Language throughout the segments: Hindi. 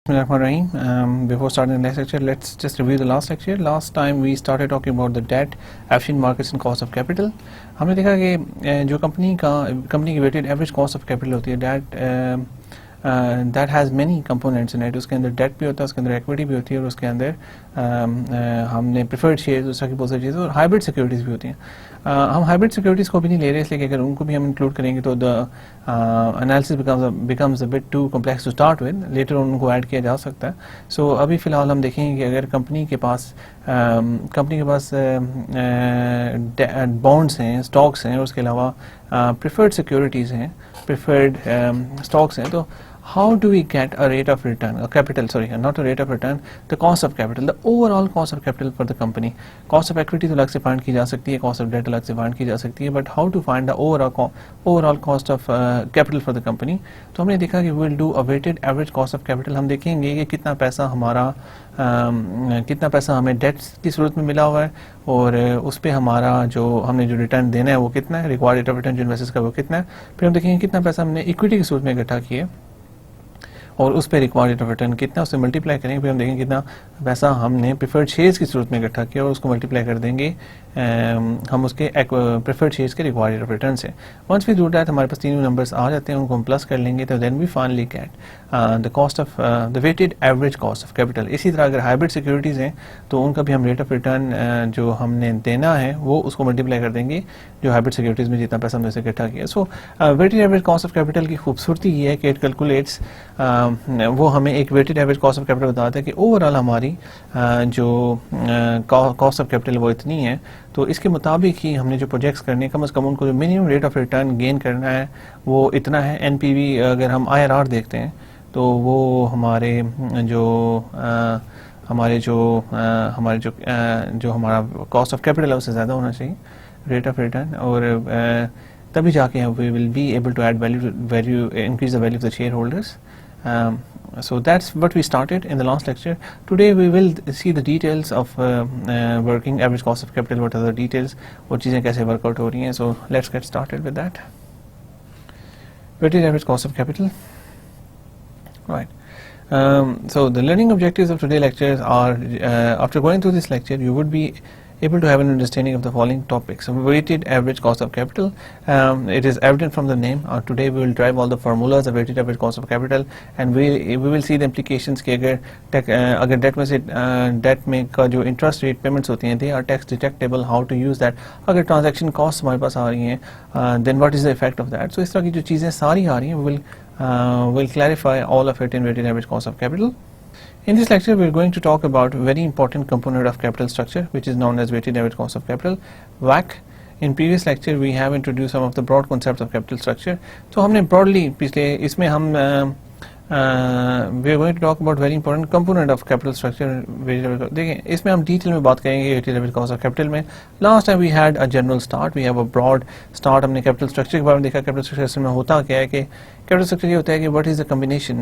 Before starting the next lecture, let's just review the last lecture. Last time we started talking about the debt, efficient markets and cost of capital. हमने देखा कि जो कंपनी की weighted average cost of capital होती है, that has many components in it. उसके अंदर debt भी होता है, उसके अंदर equity भी होती है और उसके अंदर हमने preferred shares, उस तरह की बहुत सारी चीज़ें और hybrid securities भी होती हैं. हम hybrid securities को भी नहीं ले रहे, इसलिए कि अगर उनको भी हम include करेंगे तो the analysis becomes a bit too complex to start with. Later on उनको add किया जा सकता है. So अभी फ़िलहाल हम देखेंगे कि अगर कंपनी के पास bonds हैं, stocks हैं और उसके अलावा preferred securities हैं, preferred stocks हैं, तो how do we get a rate of return, not a rate of return, the cost of capital, the overall cost of capital for the company. Cost of equity तो अलग से find की जा सकती है, cost of debt अलग से find की जा सकती है, but how to find the overall cost of capital for the company. तो हमने देखा कि we will do a weighted average cost of capital. हम देखेंगे कि कितना पैसा हमें डेट की सूरत में मिला हुआ है और उस पर हमारा हमने जो रिटर्न देना है वो कितना है, रिक्वायर्ड रेट ऑफ रिटर्न जो इन्वेस्टर्स का वो कितना है. फिर हम देखेंगे कितना पैसा हमने इक्विटी की सूरत में इकट्ठा किया और उस पर रिक्वायर्ड रेट ऑफ रिटर्न कितना, उससे मल्टीप्लाई करेंगे. फिर हम देखेंगे कितना पैसा हमने प्रेफर्ड शेयर्स की सूरत में इकट्ठा किया और उसको मल्टीप्लाई कर देंगे हम उसके प्रेफर्ड शेयर्स के रिक्वायर्ड रेट ऑफ रिटर्न से. वंस वी डू दैट हमारे पास तीनों नंबर्स आ जाते हैं, उनको हम प्लस कर लेंगे तो then we finally get the cost of the weighted average cost of capital. इसी तरह अगर हाइब्रिड सिक्योरिटीज़ हैं तो उनका भी हम रेट ऑफ रिटर्न जो हमने देना है वो उसको मल्टीप्लाई कर देंगे जो हाइब्रिड सिक्योरिटीज़ में जितना पैसा हमने से इकट्ठा किया. So weighted average cost of capital की खूबसूरती ये है कि इट कैलकुलेट्स, वो हमें एक weighted average cost of capital बताता है कि ओवरऑल हमारी जो कॉस्ट ऑफ कैपिटल वो इतनी है, तो इसके मुताबिक ही हमने जो प्रोजेक्ट्स करने कम से कम उनको जो minimum rate of return gain करना है वो इतना है. एनपीवी अगर हम आईआरआर देखते हैं तो वो हमारा कॉस्ट ऑफ कैपिटल है उससे ज़्यादा होना चाहिए रेट ऑफ रिटर्न, और तभी जाके we will be able to add value increase the value of the shareholders. So that's what we started in the last lecture. Today we will see the details of working average cost of capital. What are the details? वो चीज़ें कैसे workout हो रही हैं? So let's get started with that. Weighted average cost of capital. Right. So the learning objectives of today's lectures are, after going through this lecture, you would be able to have an understanding of the following topics. So weighted average cost of capital, it is evident from the name. Today we will drive all the formulas of weighted average cost of capital, and we will see the implications कि अगर debt में का जो interest rate payments होती हैं they are tax deductible, how to use that. अगर transaction costs हमारे पास आ रही हैं then what is the effect of that. So इस तरह की जो चीज़ें सारी आ रही हैं will clarify all of it in weighted average cost of capital. In this lecture, we are going to talk about a very important component of capital structure, which is known as weighted average cost of capital, WACC. In previous lecture, we have introduced some of the broad concepts of capital structure. So हमने broadly पिछले इसमें हम we are going to talk about very important component of capital structure. देखिए इसमें हम डिटेल में बात करेंगे weighted average cost of capital में. Last time we had a general start, we have a broad start. हमने capital structure के बारे में देखा. capital structure में होता क्या है कि capital structure ये होता है कि what is the combination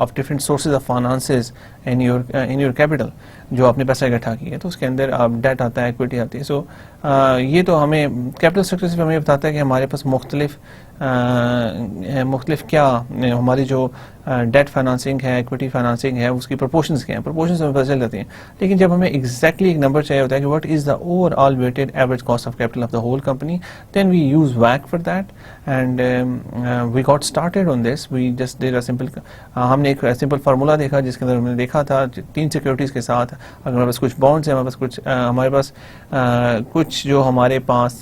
of different sources of finances in your capital, जो आपने पैसा इकट्ठा किया है तो उसके अंदर डेट आता है, इक्विटी आती है. सो ये तो हमें कैपिटल स्ट्रक्चर से हमें बताता है कि हमारे पास मुख्तलिफ क्या हमारी जो डेट फाइनेंसिंग है, इक्विटी फाइनेंसिंग है, उसकी प्रोपोर्शंस क्या हैं, प्रोपोर्शंस हमें पता चल जाती हैं. लेकिन जब हमें एग्जैक्टली एक नंबर चाहिए होता है कि what is the overall weighted average cost of capital of the whole company, then we use WACC for that and we got started on this. We just did a simple, हमने एक सिंपल फार्मूला देखा जिसके अंदर हमने देखा था 3 सिक्योरिटीज़ के साथ अगर हमारे पास कुछ बॉन्ड्स हैं, हमारे पास कुछ जो हमारे पास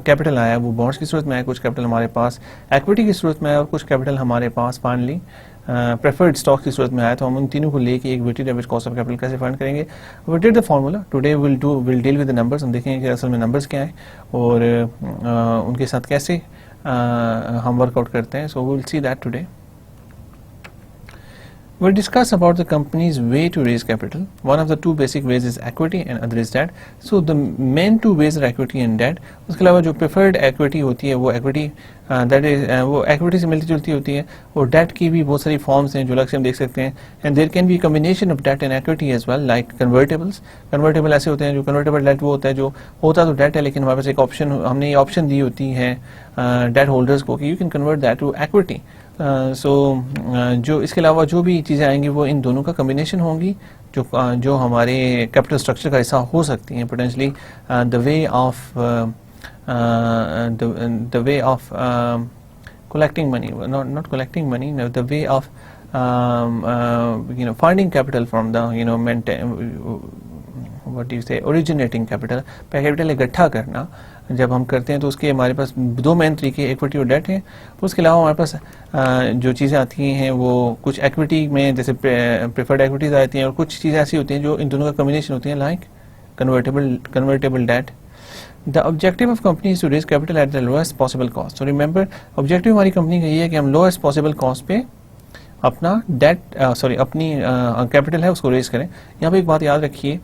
कैपिटल आया वो बॉन्ड्स की सूरत में है, कुछ कैपिटल हमारे पास इक्विटी की सूरत में है और कुछ कैपिटल हमारे पास फाइनली प्रेफर्ड स्टॉक की सूरत में आया. तो हम उन तीनों को लेके एक weighted average cost of capital कैसे फाइंड करेंगे. We did the formula. Today will deal with the numbers. हम देखेंगे कि असल में नंबर्स क्या हैं और उनके साथ कैसे हम वर्कआउट करते हैं. So we will see that today. We'll discuss about the company's way to raise capital. One of the two basic ways is equity and other is debt. So the main two ways are equity and debt. उसके अलावा जो preferred equity होती है वो equity वो equity से मिलती जुलती होती है और debt की भी बहुत सारी forms हैं जो अलग से हम देख सकते हैं. And there can be a combination of debt and equity as well, like convertibles. Convertible ऐसे होते हैं जो convertible debt वो होता है जो होता तो debt है लेकिन हमारे पास एक option, हमने ये option दी होती है debt holders को कि you can convert that to equity. सो जो इसके अलावा जो भी चीज़ें आएंगी वो इन दोनों का कम्बिनेशन होंगी, जो हमारे कैपिटल स्ट्रक्चर का हिस्सा हो सकती हैं potentially, the way of the way of collecting money, not collecting money, no, the way of finding capital from the what do you say, originating capital, capital इकट्ठा करना जब हम करते हैं तो उसके हमारे पास दो मेन तरीके, इक्विटी और डेट है। उसके अलावा हमारे पास जो चीज़ें आती हैं वो कुछ इक्विटी में जैसे प्रेफर्ड इक्विटीज आती हैं, और कुछ चीज़ें ऐसी होती हैं जो इन दोनों का कम्बिनेशन होती हैं, like convertible debt. The objective of company is to raise capital at the lowest possible cost. So remember, objective हमारी कंपनी का ये है कि हम lowest possible cost पे अपना अपनी कैपिटल है उसको रेज करें। यहाँ पे एक बात याद रखिए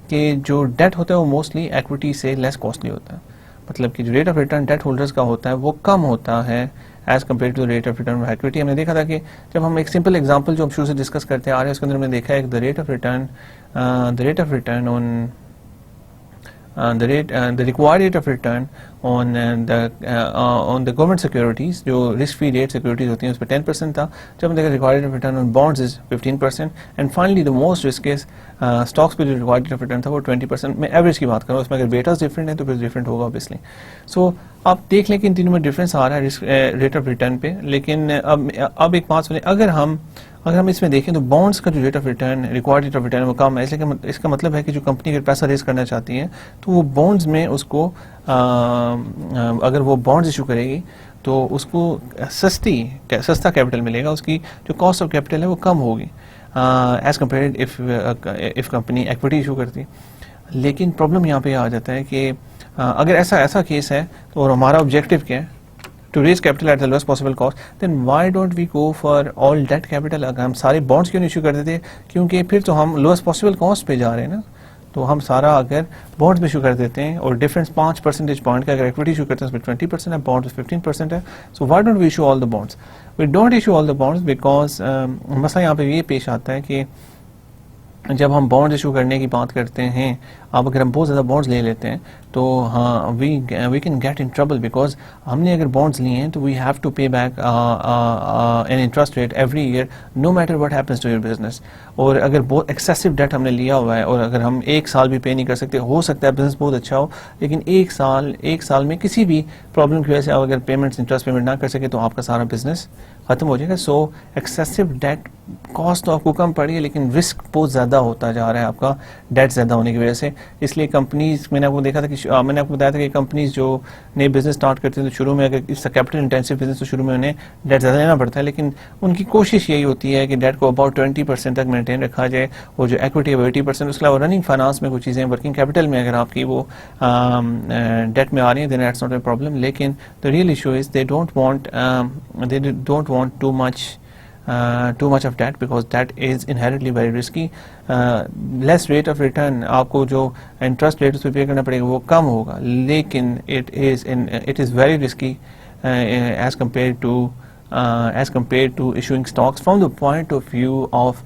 कि जो डेट होता है वो मोस्टली इक्विटी से लेस कॉस्टली होता है, मतलब कि जो rate of return debt holders का होता है वो कम होता है as compare to rate of return of equity. हमने देखा था कि जब हम एक सिंपल एग्जांपल जो हम शुरू से डिस्कस करते आ रहे हैं उसके अंदर हमने देखा है the rate of return on the required rate of return on the government securities, जो risk free rate securities होती हैं उस पर 10% था, जब हम देखा required rate of return on bonds is 15%, and finally the most riskiest stocks पे जो required rate of return था वो 20%। मैं एवरेज की बात करूँ, उसमें अगर बेटास डिफरेंट है तो फिर डिफरेंट होगा ऑब्वियसली। सो आप देख लें कि इन तीनों में डिफरेंस आ रहा है रेट ऑफ रिटर्न पे, लेकिन अब एक बात सुनिए, अगर हम इसमें देखें तो बॉन्ड्स का जो rate of return, required rate of return वो कम है, इसलिए इसका मतलब है कि जो कंपनी अगर पैसा रेज करना चाहती है तो वो बॉन्ड्स में उसको अगर वो बॉन्ड्स इशू करेगी तो उसको सस्ता कैपिटल मिलेगा, उसकी जो कॉस्ट ऑफ कैपिटल है वो कम होगी as compared if company equity issue करती। लेकिन प्रॉब्लम यहाँ पे आ जाता है कि अगर ऐसा केस है तो और हमारा ऑब्जेक्टिव क्या है, to raise capital at the lowest possible cost, then why don't we go for all debt capital? अगर हम सारे bonds क्यों नहीं इशू कर देते, क्योंकि फिर तो हम lowest possible cost पे जा रहे हैं ना, तो हम सारा अगर bonds में इशू कर देते हैं और डिफरेंस 5 परसेंटेज पॉइंट का अगर इक्विटी इशू करते हैं उसमें 20% है, bonds 15% है, so why don't we issue all the bonds? We don't issue all the bonds because मसला यहाँ पे ये पेश आता है कि जब हम बॉन्ड इशू करने की बात करते हैं, अब अगर हम बहुत ज़्यादा बॉन्ड्स ले लेते हैं तो हाँ we can get in trouble, because हमने अगर बॉन्ड्स लिए हैं तो we have to pay back an interest rate every year no matter what happens to your business. और अगर बहुत एक्सेसिव डेट हमने लिया हुआ है और अगर हम एक साल भी पे नहीं कर सकते, हो सकता है बिजनेस बहुत अच्छा हो लेकिन एक साल में किसी भी प्रॉब्लम की वजह से आप अगर पेमेंट्स इंटरेस्ट पेमेंट ना कर सके तो आपका सारा बिजनेस ख़त्म हो जाएगा। सो एक्सेसिव डेट कॉस्ट तो आपको कम पड़ी है लेकिन रिस्क बहुत ज़्यादा होता जा रहा है आपका डेट ज़्यादा होने की वजह से। इसलिए कंपनीज, मैंने आपको बताया था कि कंपनीज जो नए बिजनेस स्टार्ट करते हैं तो शुरू में अगर इस कैपिटल इंटेंसिव बिजनेस तो शुरू में उन्हें डेट ज़्यादा लेना पड़ता है, लेकिन उनकी कोशिश यही होती है कि डेट को अबाउट 20% तक मेंटेन रखा जाए और जो इक्विटी है 80%। उसके अलावा रनिंग फाइनेंस में कुछ चीज़ें, वर्किंग कैपिटल में अगर आपकी वो डेट में आ रही है then that's not a problem. लेकिन the real issue is they don't want too much of debt because that is inherently very risky. Less rate of return, आपको जो interest rate उस पे पे करना पड़ेगा वो कम होगा, लेकिन it is very risky as compared to issuing stocks from the point of view of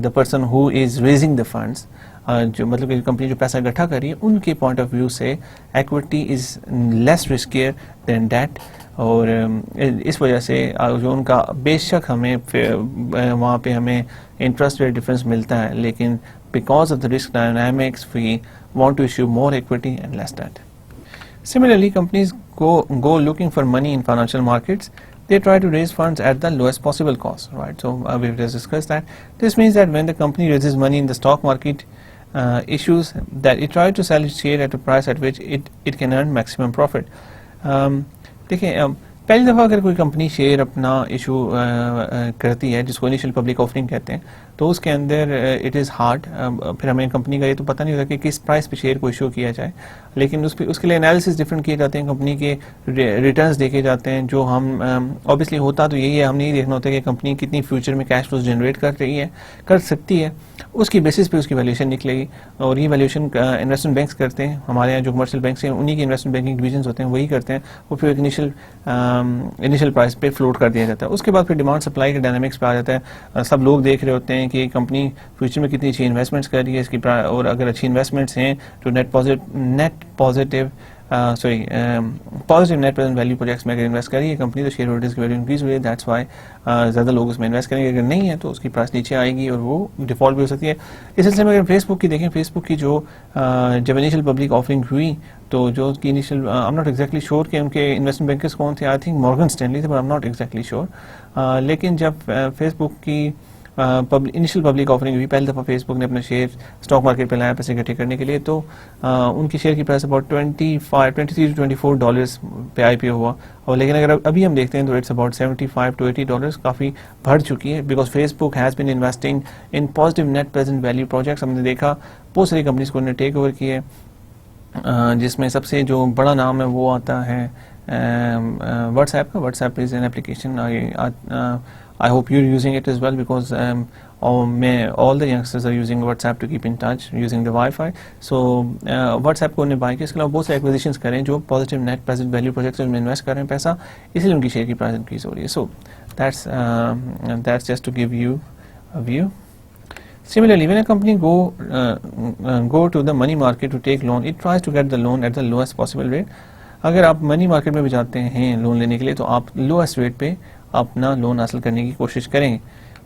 the person who is raising the funds. जो मतलब कि कंपनी जो पैसा इकट्ठा कर रही है उनके पॉइंट ऑफ व्यू से equity is less riskier than debt. और इस वजह से जो उनका बेशक हमें वहाँ पे हमें इंटरेस्ट रेट डिफरेंस मिलता है, लेकिन because of the risk dynamics we want to issue more equity and less debt. Similarly, companies go looking for money in financial markets. They try to raise funds at the lowest possible cost, right? So we've just discussed that. This means that when the company raises money in the stock market, issues that it tries to sell its share at a price at which it can earn maximum profit. देखिए, पहली दफ़ा अगर कोई कंपनी शेयर अपना इशू करती है जिसको इनिशियल पब्लिक ऑफरिंग कहते हैं, तो उसके अंदर इट इज़ हार्ड, फिर हमें कंपनी का ये तो पता नहीं होता कि किस प्राइस पे शेयर को इशू किया जाए, लेकिन उसके लिए एनालिसिस डिफरेंट किए जाते हैं, कंपनी के रिटर्न्स देखे जाते हैं। जो हम ऑब्वियसली होता तो यही है, हमने ये देखना होता है कि कंपनी कितनी फ्यूचर में कैश फ्लोज जनरेट कर सकती है, उसकी बेसिस पे उसकी वैल्यूएशन निकलेगी। और ये वैल्यूएशन इन्वेस्टमेंट बैंक्स करते हैं, हमारे यहाँ जो कमर्शियल बैंक्स हैं उन्हीं के इन्वेस्टमेंट बैंकिंग डिवीजन होते हैं वही करते हैं, वो फिर एक इनिशियल प्राइस पे फ्लोट कर दिया जाता है। उसके बाद फिर डिमांड सप्लाई के डायनामिक्स पे आ जाता है। सब लोग देख रहे होते हैं कि कंपनी फ्यूचर में कितनी अच्छी इन्वेस्टमेंट्स कर रही है इसकी, और अगर अच्छी इन्वेस्टमेंट्स हैं जो net positive sorry positive net present value projects में अगर इन्वेस्ट करिए कंपनी तो शेयर होल्डर्स की वैल्यू इंक्रीज हुई है, दैट्स वाई ज़्यादा लोग उसमें इन्वेस्ट करेंगे। अगर नहीं है तो उसकी प्राइस नीचे आएगी और वो डिफॉल्ट भी हो सकती है। इस सिलसिले में अगर फेसबुक की देखें, फेसबुक की जो जब इनिशियल पब्लिक ऑफरिंग हुई तो जो उसकी initial I am not exactly sure कि उनके इन्वेस्टमेंट बैंकर्स कौन थे, आई थिंक मॉर्गन स्टैनली थे, but I am not exactly sure. लेकिन जब फेसबुक की इनिशियल पब्लिक ऑफरिंग हुई, पहली दफ़ा फेसबुक ने अपने शेयर स्टॉक मार्केट पे लाया पैसे इकट्ठे करने के लिए, तो उनकी शेयर की प्राइस अबाउट $23 to $24 पे IPO हुआ। और लेकिन अगर अभी हम देखते हैं तो इट्स अबाउट $75 to $80, काफ़ी बढ़ चुकी है, because Facebook has been investing in positive net present value projects. हमने देखा बहुत सारी कंपनीज को उन्होंने टेक ओवर किए, जिसमें सबसे जो बड़ा नाम है वो आता है WhatsApp का। WhatsApp is an application, I hope you're using it as well because all the youngsters are using WhatsApp to keep in touch using the Wi-Fi. So WhatsApp को उन्हें बाई किया, इसके अलावा बहुत से एक्विजिशंस करें जो positive net present value projects में इन्वेस्ट कर रहे हैं पैसा, इसलिए उनकी शेयर की प्राइस इंक्रीज हो रही है। सो that's just to give you a view. Similarly, when a company go to the money market to take loan, it tries to get the loan at the lowest possible rate. अगर आप मनी मार्केट में भी जाते हैं लोन लेने के लिए तो आप लोएस्ट रेट पे अपना लोन हासिल करने की कोशिश करेंगे।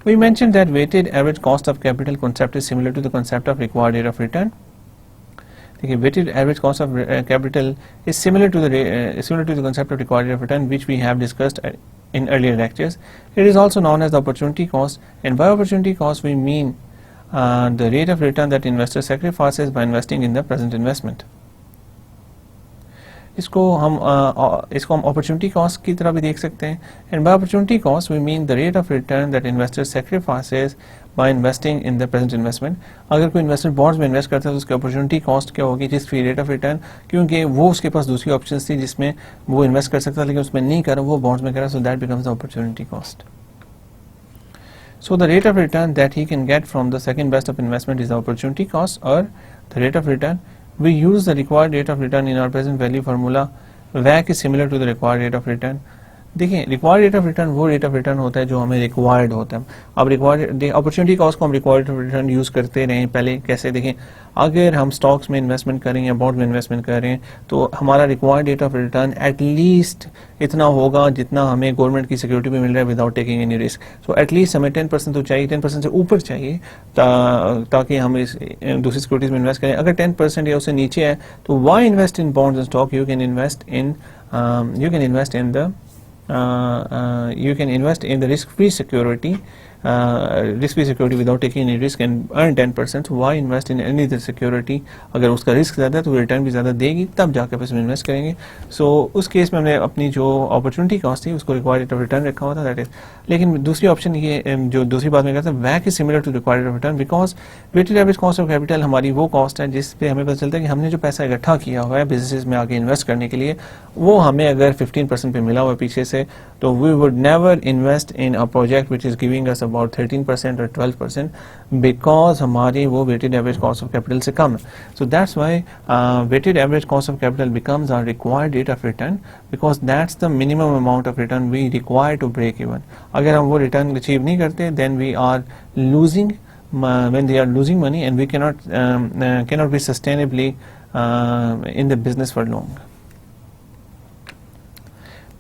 We mentioned that weighted average cost of capital concept is similar to the concept of required rate of return. देखिए, weighted average cost of capital is similar to the concept of required rate of return, which we have discussed in earlier lectures. It is also known as the opportunity cost, and by opportunity cost we mean the rate of return that investor sacrifices by investing in the present investment. इसको हम अपॉर्चुनिटी कॉस्ट की तरह भी देख सकते हैं। And by opportunity cost we mean the rate of return that investor sacrifices by investing in the present investment. अगर कोई इन्वेस्टर बॉन्ड्स में इन्वेस्ट करता है तो उसकी अपॉर्चुनिटी कॉस्ट क्या होगी, जिस फ्री रेट ऑफ रिटर्न, क्योंकि वो उसके पास दूसरी ऑप्शन थी जिसमें वो इन्वेस्ट कर सकता, लेकिन उसमें नहीं करा, वो बॉन्ड्स में करा, so that becomes the opportunity cost. So the rate of return that he can get from the second best of investment is the opportunity cost, or the rate of return. We use the required rate of return in our present value formula. WACC is similar to the required rate of return. देखिए, रिक्वायर्ड रेट ऑफ रिटर्न वो रेट ऑफ रिटर्न होता है जो हमें रिक्वायर्ड होता है। अब रिक्वायर्ड अपॉर्चुनिटी कॉस्ट को हम required rate of return use करते रहें। पहले कैसे देखें, अगर हम स्टॉक्स में इन्वेस्टमेंट करें या बॉन्ड में इन्वेस्टमेंट करें तो हमारा required rate of return at least इतना होगा जितना हमें गवर्नमेंट की सिक्योरिटी में मिल रहा है without taking any risk. So at least हमें 10% तो चाहिए, 10% से ऊपर चाहिए ताकि हम इस दूसरी सिक्योरिटीज में इन्वेस्ट करें। अगर 10% या उससे नीचे है तो why invest in bonds and stock, you can invest in the risk-free security without taking any risk and earn 10%. So why invest in any other security? अगर उसका रिस्क ज़्यादा है तो रिटर्न भी ज़्यादा देगी, तब जाकर पैसे में इन्वेस्ट करेंगे। सो उस केस में हमने अपनी जो अपॉर्चुनिटी कॉस्ट थी उसको रिक्वायर्ड रेट ऑफ रिटर्न रखा हुआ था, दैट इज। लेकिन दूसरी ऑप्शन ये जो दूसरी बात में कहता है, WACC is similar to required rate of return because weighted average cost of capital हमारी वो कॉस्ट है जिस पे हमें पता चलता है कि हमने जो पैसा इकट्ठा किया हुआ है बिजनेस में आगे इन्वेस्ट करने के लिए, वो हमें अगर 15% पे मिला हुआ है पीछे से, तो we would never invest in a project which is giving us about 13% और 12% बिकॉज हमारी वो weighted average cost of capital से कम है। So that's why weighted average cost of capital becomes our required rate of return because that's the minimum amount of return we require to break even. अगर हम वो रिटर्न अचीव नहीं करते then we are losing when they are losing money and we cannot be sustainably in the business for long.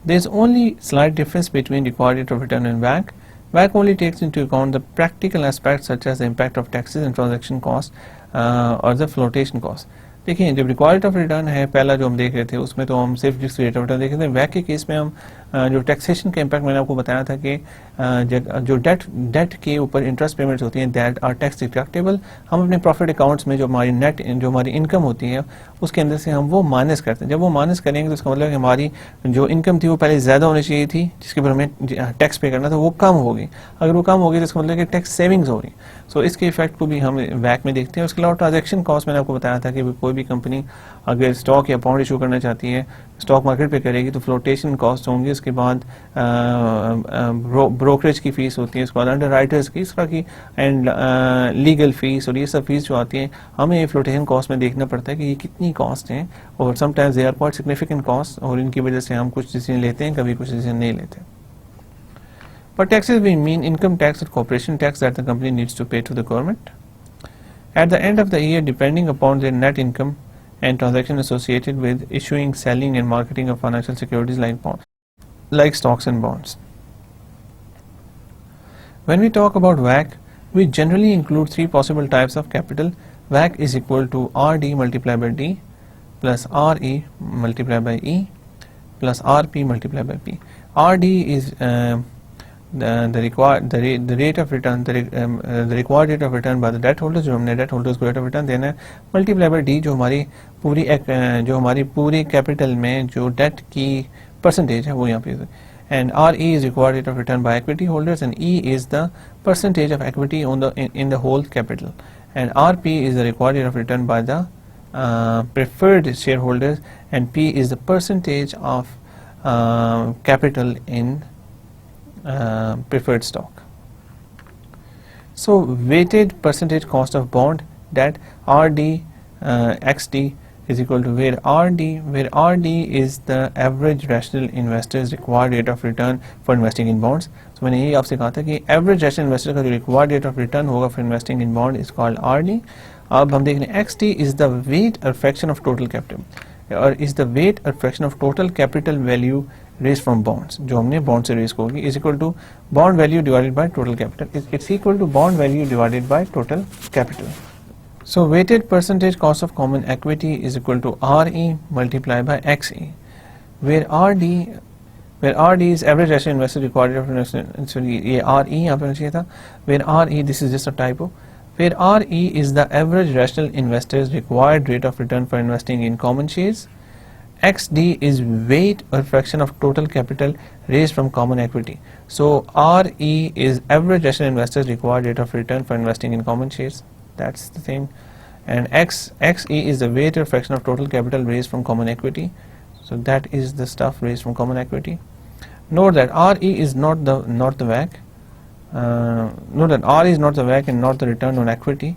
There is only slight difference between required rate of return and WACC. WACC only takes into account the practical aspects such as the impact of taxes and transaction costs or the flotation cost. देखिए, जब रिक्वायर्ड ऑफ रिटर्न है पहला जो हम देख रहे थे उसमें तो हम सिर्फ रिस्क रेट ऑफ रिटर्न देख रहे थे। WACC के केस में हम जो टैक्सेशन का इम्पैक्ट मैंने आपको बताया था कि जो डेट के ऊपर इंटरेस्ट पेमेंट्स होती हैं दैट आर टैक्स डिडक्टेबल, हम अपने प्रॉफिट अकाउंट्स में जो हमारी इनकम होती है उसके अंदर से हम वो माइनस करते हैं। जब वो माइनस करेंगे तो इसका मतलब है हमारी जो इनकम थी वो पहले ज़्यादा होनी चाहिए थी जिसके ऊपर हमें टैक्स पे करना था, वो कम होगी। अगर वो कम होगी तो इसका मतलब है कि टैक्स सेविंग्स हो रही। सो इसके इफेक्ट को भी हम WACC में देखते हैं। उसके अलावा ट्रांजेक्शन कॉस्ट मैंने आपको बताया था कि कोई भी कंपनी अगर स्टॉक या बॉन्ड इशू करना चाहती है स्टॉक मार्केट पे करेगी तो फ्लोटेशन कॉस्ट होंगी, उसके बाद ब्रोकरेज की फीस होती है, उसके बाद अंडर राइटर्स की, इस तरह की एंड लीगल फीस और ये सब फीस जो आती है हमें ये फ्लोटेशन कॉस्ट में देखना पड़ता है कि ये कितनी कॉस्ट हैं और sometimes they are quite significant cost और इनकी वजह से हम कुछ डिसीजन लेते हैं, कभी कुछ डिसीजन नहीं लेते। By taxes we mean income tax or corporation tax that the company needs to pay to the government. At the end of the year, depending upon their net income and transactions associated with issuing, selling and marketing of financial securities like stocks and bonds. When we talk about WACC, we generally include three possible types of capital. WACC is equal to RD multiplied by D plus RE multiplied by E plus RP multiplied by P. RD is the rate of return, the required rate of return by the debt holders, जो हमने debt holders को rate of return देना है, multiplied by D जो हमारी पूरी capital में जो debt की percentage है वो यहाँ पे, and RE is required rate of return by equity holders, and E is the percentage of equity on in the whole capital, and RP is the required rate of return by the preferred shareholders, and P is the percentage of capital in preferred stock. So weighted percentage cost of bond, that RD XD is equal to where RD is the average rational investors required rate of return for investing in bonds. So मैंने ये आपसे कहा था कि average rational investor का जो required rate of return होगा for investing in bond is called RD. अब हम देख रहे हैं XD is the weight or fraction of total capital, or is the weight or fraction of total capital value raised from bonds, जो हमने bond से raise होगी, is equal to bond value divided by total capital. It's equal to bond value divided by total capital. So weighted percentage cost of common equity is equal to RE multiplied by XE, where RD is average rational investor required rate of return. So ये RE यहाँ पे होना चाहिए था, where RE, this is just a typo, where RE is the average rational investors required rate of return for investing in common shares. XD is weight or fraction of total capital raised from common equity. So RE is average rational investors required rate of return for investing in common shares. That's the thing. And XE is the weight or fraction of total capital raised from common equity. So that is the stuff raised from common equity. Note that RE is not the WACC. Note that RE is not the WACC and not the return on equity.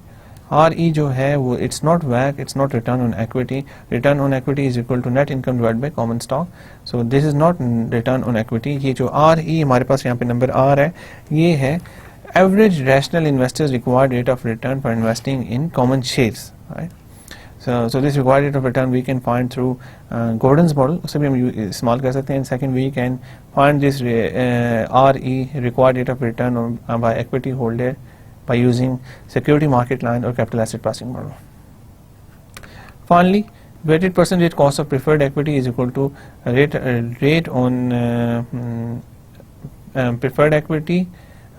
RE जो है वो it's not WACC, it's not return on equity. Return on equity is equal to net income divided by common stock. So this is not return on equity. ये जो RE हमारे पास यहाँ पे नंबर R है, ये है average rational investors required rate of return for investing in common shares, right? So this required rate of return we can find through Gordon's model. उसे भी हम इस्तेमाल कर सकते हैं. Second, we can find this RE required rate of return by equity holder by using security market line or capital asset pricing model. Finally, weighted percentage cost of preferred equity is equal to rate on preferred equity.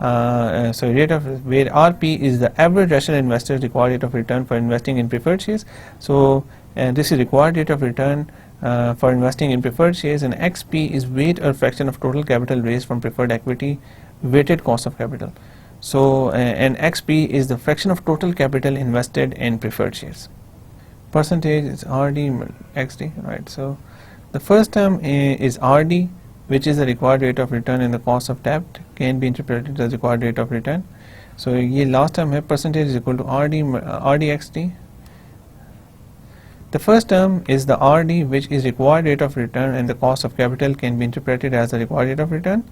So rate of where RP is the average rational investors required rate of return for investing in preferred shares. So this is required rate of return for investing in preferred shares, and XP is weight or fraction of total capital raised from preferred equity, weighted cost of capital. So and XP is the fraction of total capital invested in preferred shares. Percentage is RD XD, right? So the first term is RD, which is the required rate of return, and the cost of debt can be interpreted as required rate of return. So ये last term है, percentage is equal to RD XD. The first term is the RD, which is required rate of return, and the cost of capital can be interpreted as the required rate of return.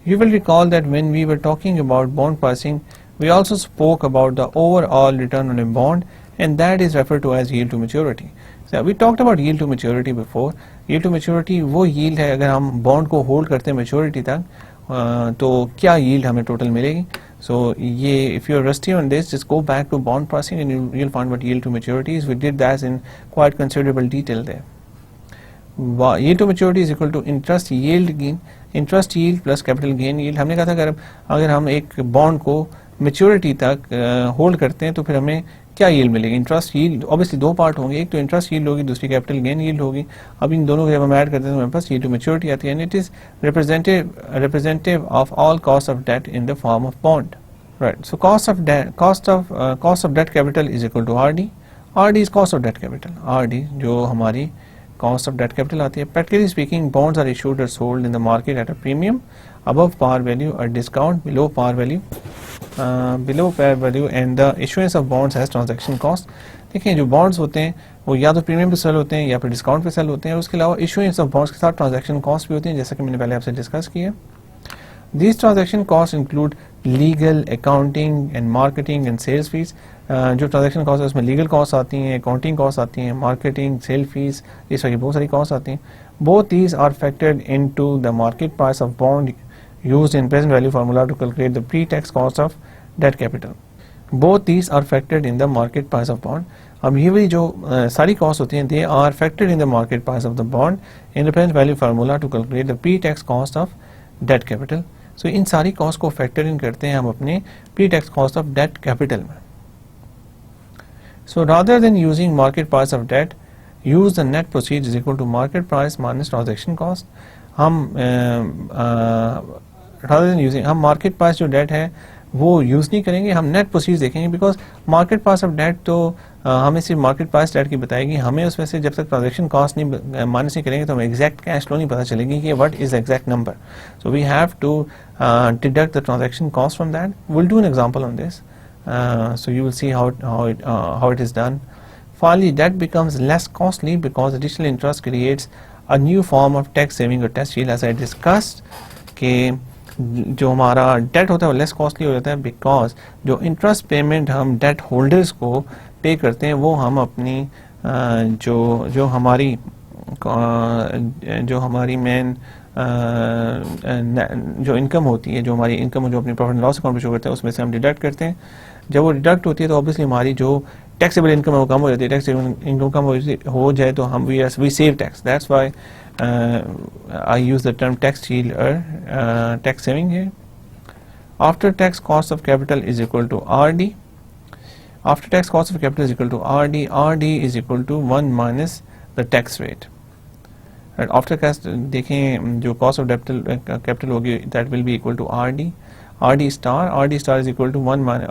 You will recall that when we were talking about bond pricing, we also spoke about the overall return on a bond, and that is referred to as yield to maturity. So we talked about yield to maturity before. Yield to maturity वो yield है, अगर हम bond को hold करते हैं maturity तक, तो क्या yield हमें total मिलेगी. So ये, if you're rusty on this, just go back to bond pricing and you'll find what yield to maturity is. We did that in quite considerable detail there. Yield to maturity is equal to interest yield gain, interest yield plus capital gain yield. हमने कहा था अगर हम एक bond को maturity तक hold करते हैं तो फिर हमें क्या yield मिलेगी. इंटरेस्ट yield obviously दो पार्ट होंगे, एक तो इंटरेस्ट yield होगी, दूसरी कैपिटल गेन yield होगी. अब इन दोनों को जब हम ऐड करते हैं तो हमारे पास yield to maturity आती है, and it is representative of all cost of debt in the form of bond, right? So cost of debt capital is equal to RD. RD is cost of debt capital. RD जो हमारी cost of debt capital आती है. Practically speaking, bonds are issued or sold in the market at a premium, above par value, or discount below par value, and the issuance of bonds has transaction cost. देखिए जो bonds होते हैं वो या तो प्रीमियम पे सेल होते हैं या फिर डिस्काउंट पे सेल होते हैं, उसके अलावा issuance of bonds के साथ transaction cost भी होती हैं, जैसा कि मैंने पहले आपसे डिस्कस किया. These transaction costs include legal, accounting and marketing and sales fees. जो ट्रांजेक्शन कॉस्ट है उसमें लीगल कॉस्ट आती हैं, अकाउंटिंग कॉस्ट आती हैं, मार्केटिंग, सेल फीस, इस वजह की बहुत सारी कॉस्ट आती हैं. Both these are factored into the market price of bond used in present value formula to calculate the pre-tax cost of debt capital. Both these are factored in the market price of bond. अब ये वाली जो सारी कॉस्ट होती हैं they are factored in the market price of the bond in the present value formula to calculate the pre-tax cost of debt capital. So इन सारी कॉस्ट को फैक्टर इन करते हैं हम अपने pre-tax cost of debt capital में. So rather than using market price of debt, use the net proceeds is equal to market price minus transaction cost. हम rather than using हम मार्केट प्राइस जो डेट है वो यूज़ नहीं करेंगे, हम नेट प्रोसीड्स देखेंगे because market price of debt तो हमें सिर्फ मार्केट प्राइस डेट की बताएगी, हमें उसमें से जब तक ट्रांजेक्शन कॉस्ट नहीं माइनस नहीं करेंगे तो हमें एग्जैक्ट कैश फ्लो नहीं पता चलेगी कि what is exact number. So we have to deduct the transaction cost from that. Will do an example on this, so you will see how it is done. Finally, debt becomes less costly because additional interest creates a new form of tax saving or tax shield. As I discussed कि जो हमारा डेट होता है वो लेस कॉस्टली हो जाता है बिकॉज जो इंटरेस्ट पेमेंट हम डेट होल्डर्स को पे करते हैं वो हम अपनी जो हमारी मेन जो इनकम होती है, जो हमारी इनकम जो अपनी प्रॉफिट एंड लॉस अकाउंट पे शो करते हैं उसमें से हम डिडक्ट करते हैं. जब वो डिडक्ट होती है तो ऑब्वियसली हमारी जो टैक्सेबल इनकम है वो कम हो जाती है. टैक्सेबल इनकम कम हो जाए तो हम we save tax. That's why I use the term tax shield or tax saving here. After tax cost of capital is equal to RD. After tax cost of capital is equal to RD. RD is equal to 1 minus the tax rate. Right, after tax देखें जो cost of capital होगी that will be equal to RD. RD star is equal to 1 minus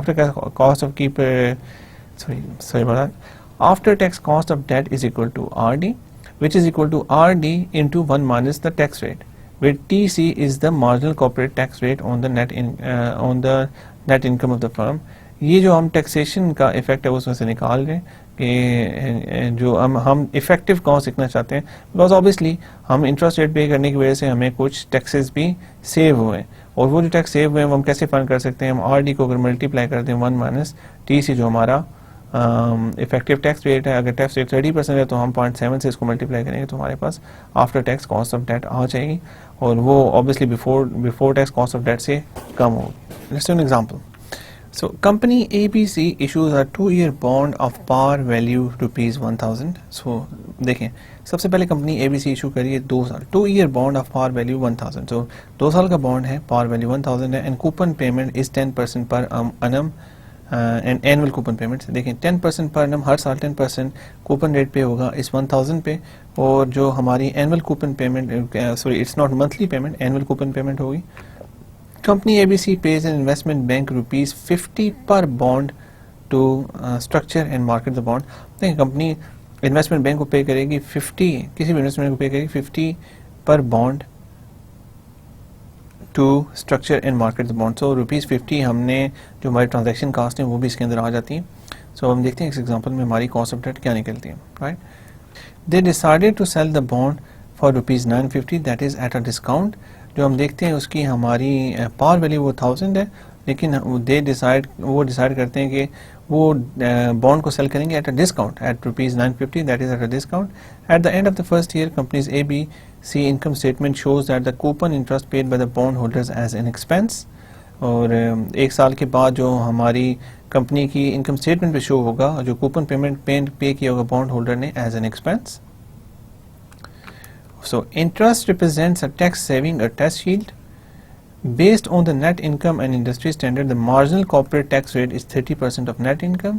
after cost of sorry about that. After tax cost of debt is equal to RD, which is equal to RD into 1 minus the tax rate, where TC is the marginal corporate tax rate on the net income of the firm. ये जो हम टैक्सेशन का इफेक्ट है उसमें से निकाल रहे हैं कि जो हम इफेक्टिव कॉस्ट सीखना चाहते हैं बिकॉज ऑब्वियसली हम इंटरेस्ट रेट पे करने की वजह से हमें कुछ टैक्सेस भी सेव हुए हैं और वो जो टैक्स सेव हुए हैं वो हम कैसे फंड कर सकते हैं. हम RD को अगर मल्टीप्लाई करते हैं 1 माइनस TC जो हमारा इफेक्टिव टैक्स रेट है, अगर टैक्स रेट 30% है तो हम 0.7 से इसको मल्टीप्लाई करेंगे तो हमारे पास after tax cost of debt आ जाएगी और वो obviously before tax cost of debt से कम होगी. Let's take an example. So company ABC issues a 2-year bond of par value ₹1000. So देखें सबसे पहले कंपनी ABC इशू करिए 2 साल 2-year bond of par value 1000. So 2 साल का बॉन्ड है, par value 1000 है and coupon payment is 10% per annum and annual coupon payments. देखें 10% per annum हर साल 10% कूपन रेट पे होगा इस 1000 पे और जो हमारी annual coupon payment sorry it's not monthly payment, annual coupon payment होगी. Company ABC pays an investment bank ₹50 per bond to structure and market the bond. देखिए कंपनी इन्वेस्टमेंट बैंक को पे करेगी 50, किसी भी इन्वेस्टमेंट को पे करेगी 50 पर bond to structure and market the bond. So ₹50 हमने जो हमारी ट्रांजेक्शन कास्ट है वो भी इसके अंदर आ जाती है. सो हम देखते हैं इस एग्जांपल में हमारी कॉस्ट ऑफ डेट क्या निकलती है. Right, they decided to sell the bond for ₹950 that is at a discount. जो हम देखते हैं उसकी हमारी पार वैल्यू वो 1000 है लेकिन वो डिसाइड करते हैं कि वो बॉन्ड को सेल करेंगे at a discount at ₹950 that is at a discount. At the end of the first year company's ABC income statement shows that the coupon interest paid by the bond holders as an expense. और एक साल के बाद जो हमारी कंपनी की इनकम स्टेटमेंट पे शो होगा जो कूपन पेमेंट पे किया होगा बॉन्ड होल्डर ने as an expense. So interest represents a tax saving or tax shield. Based on the net income and industry standard, the marginal corporate tax rate is 30% of net income.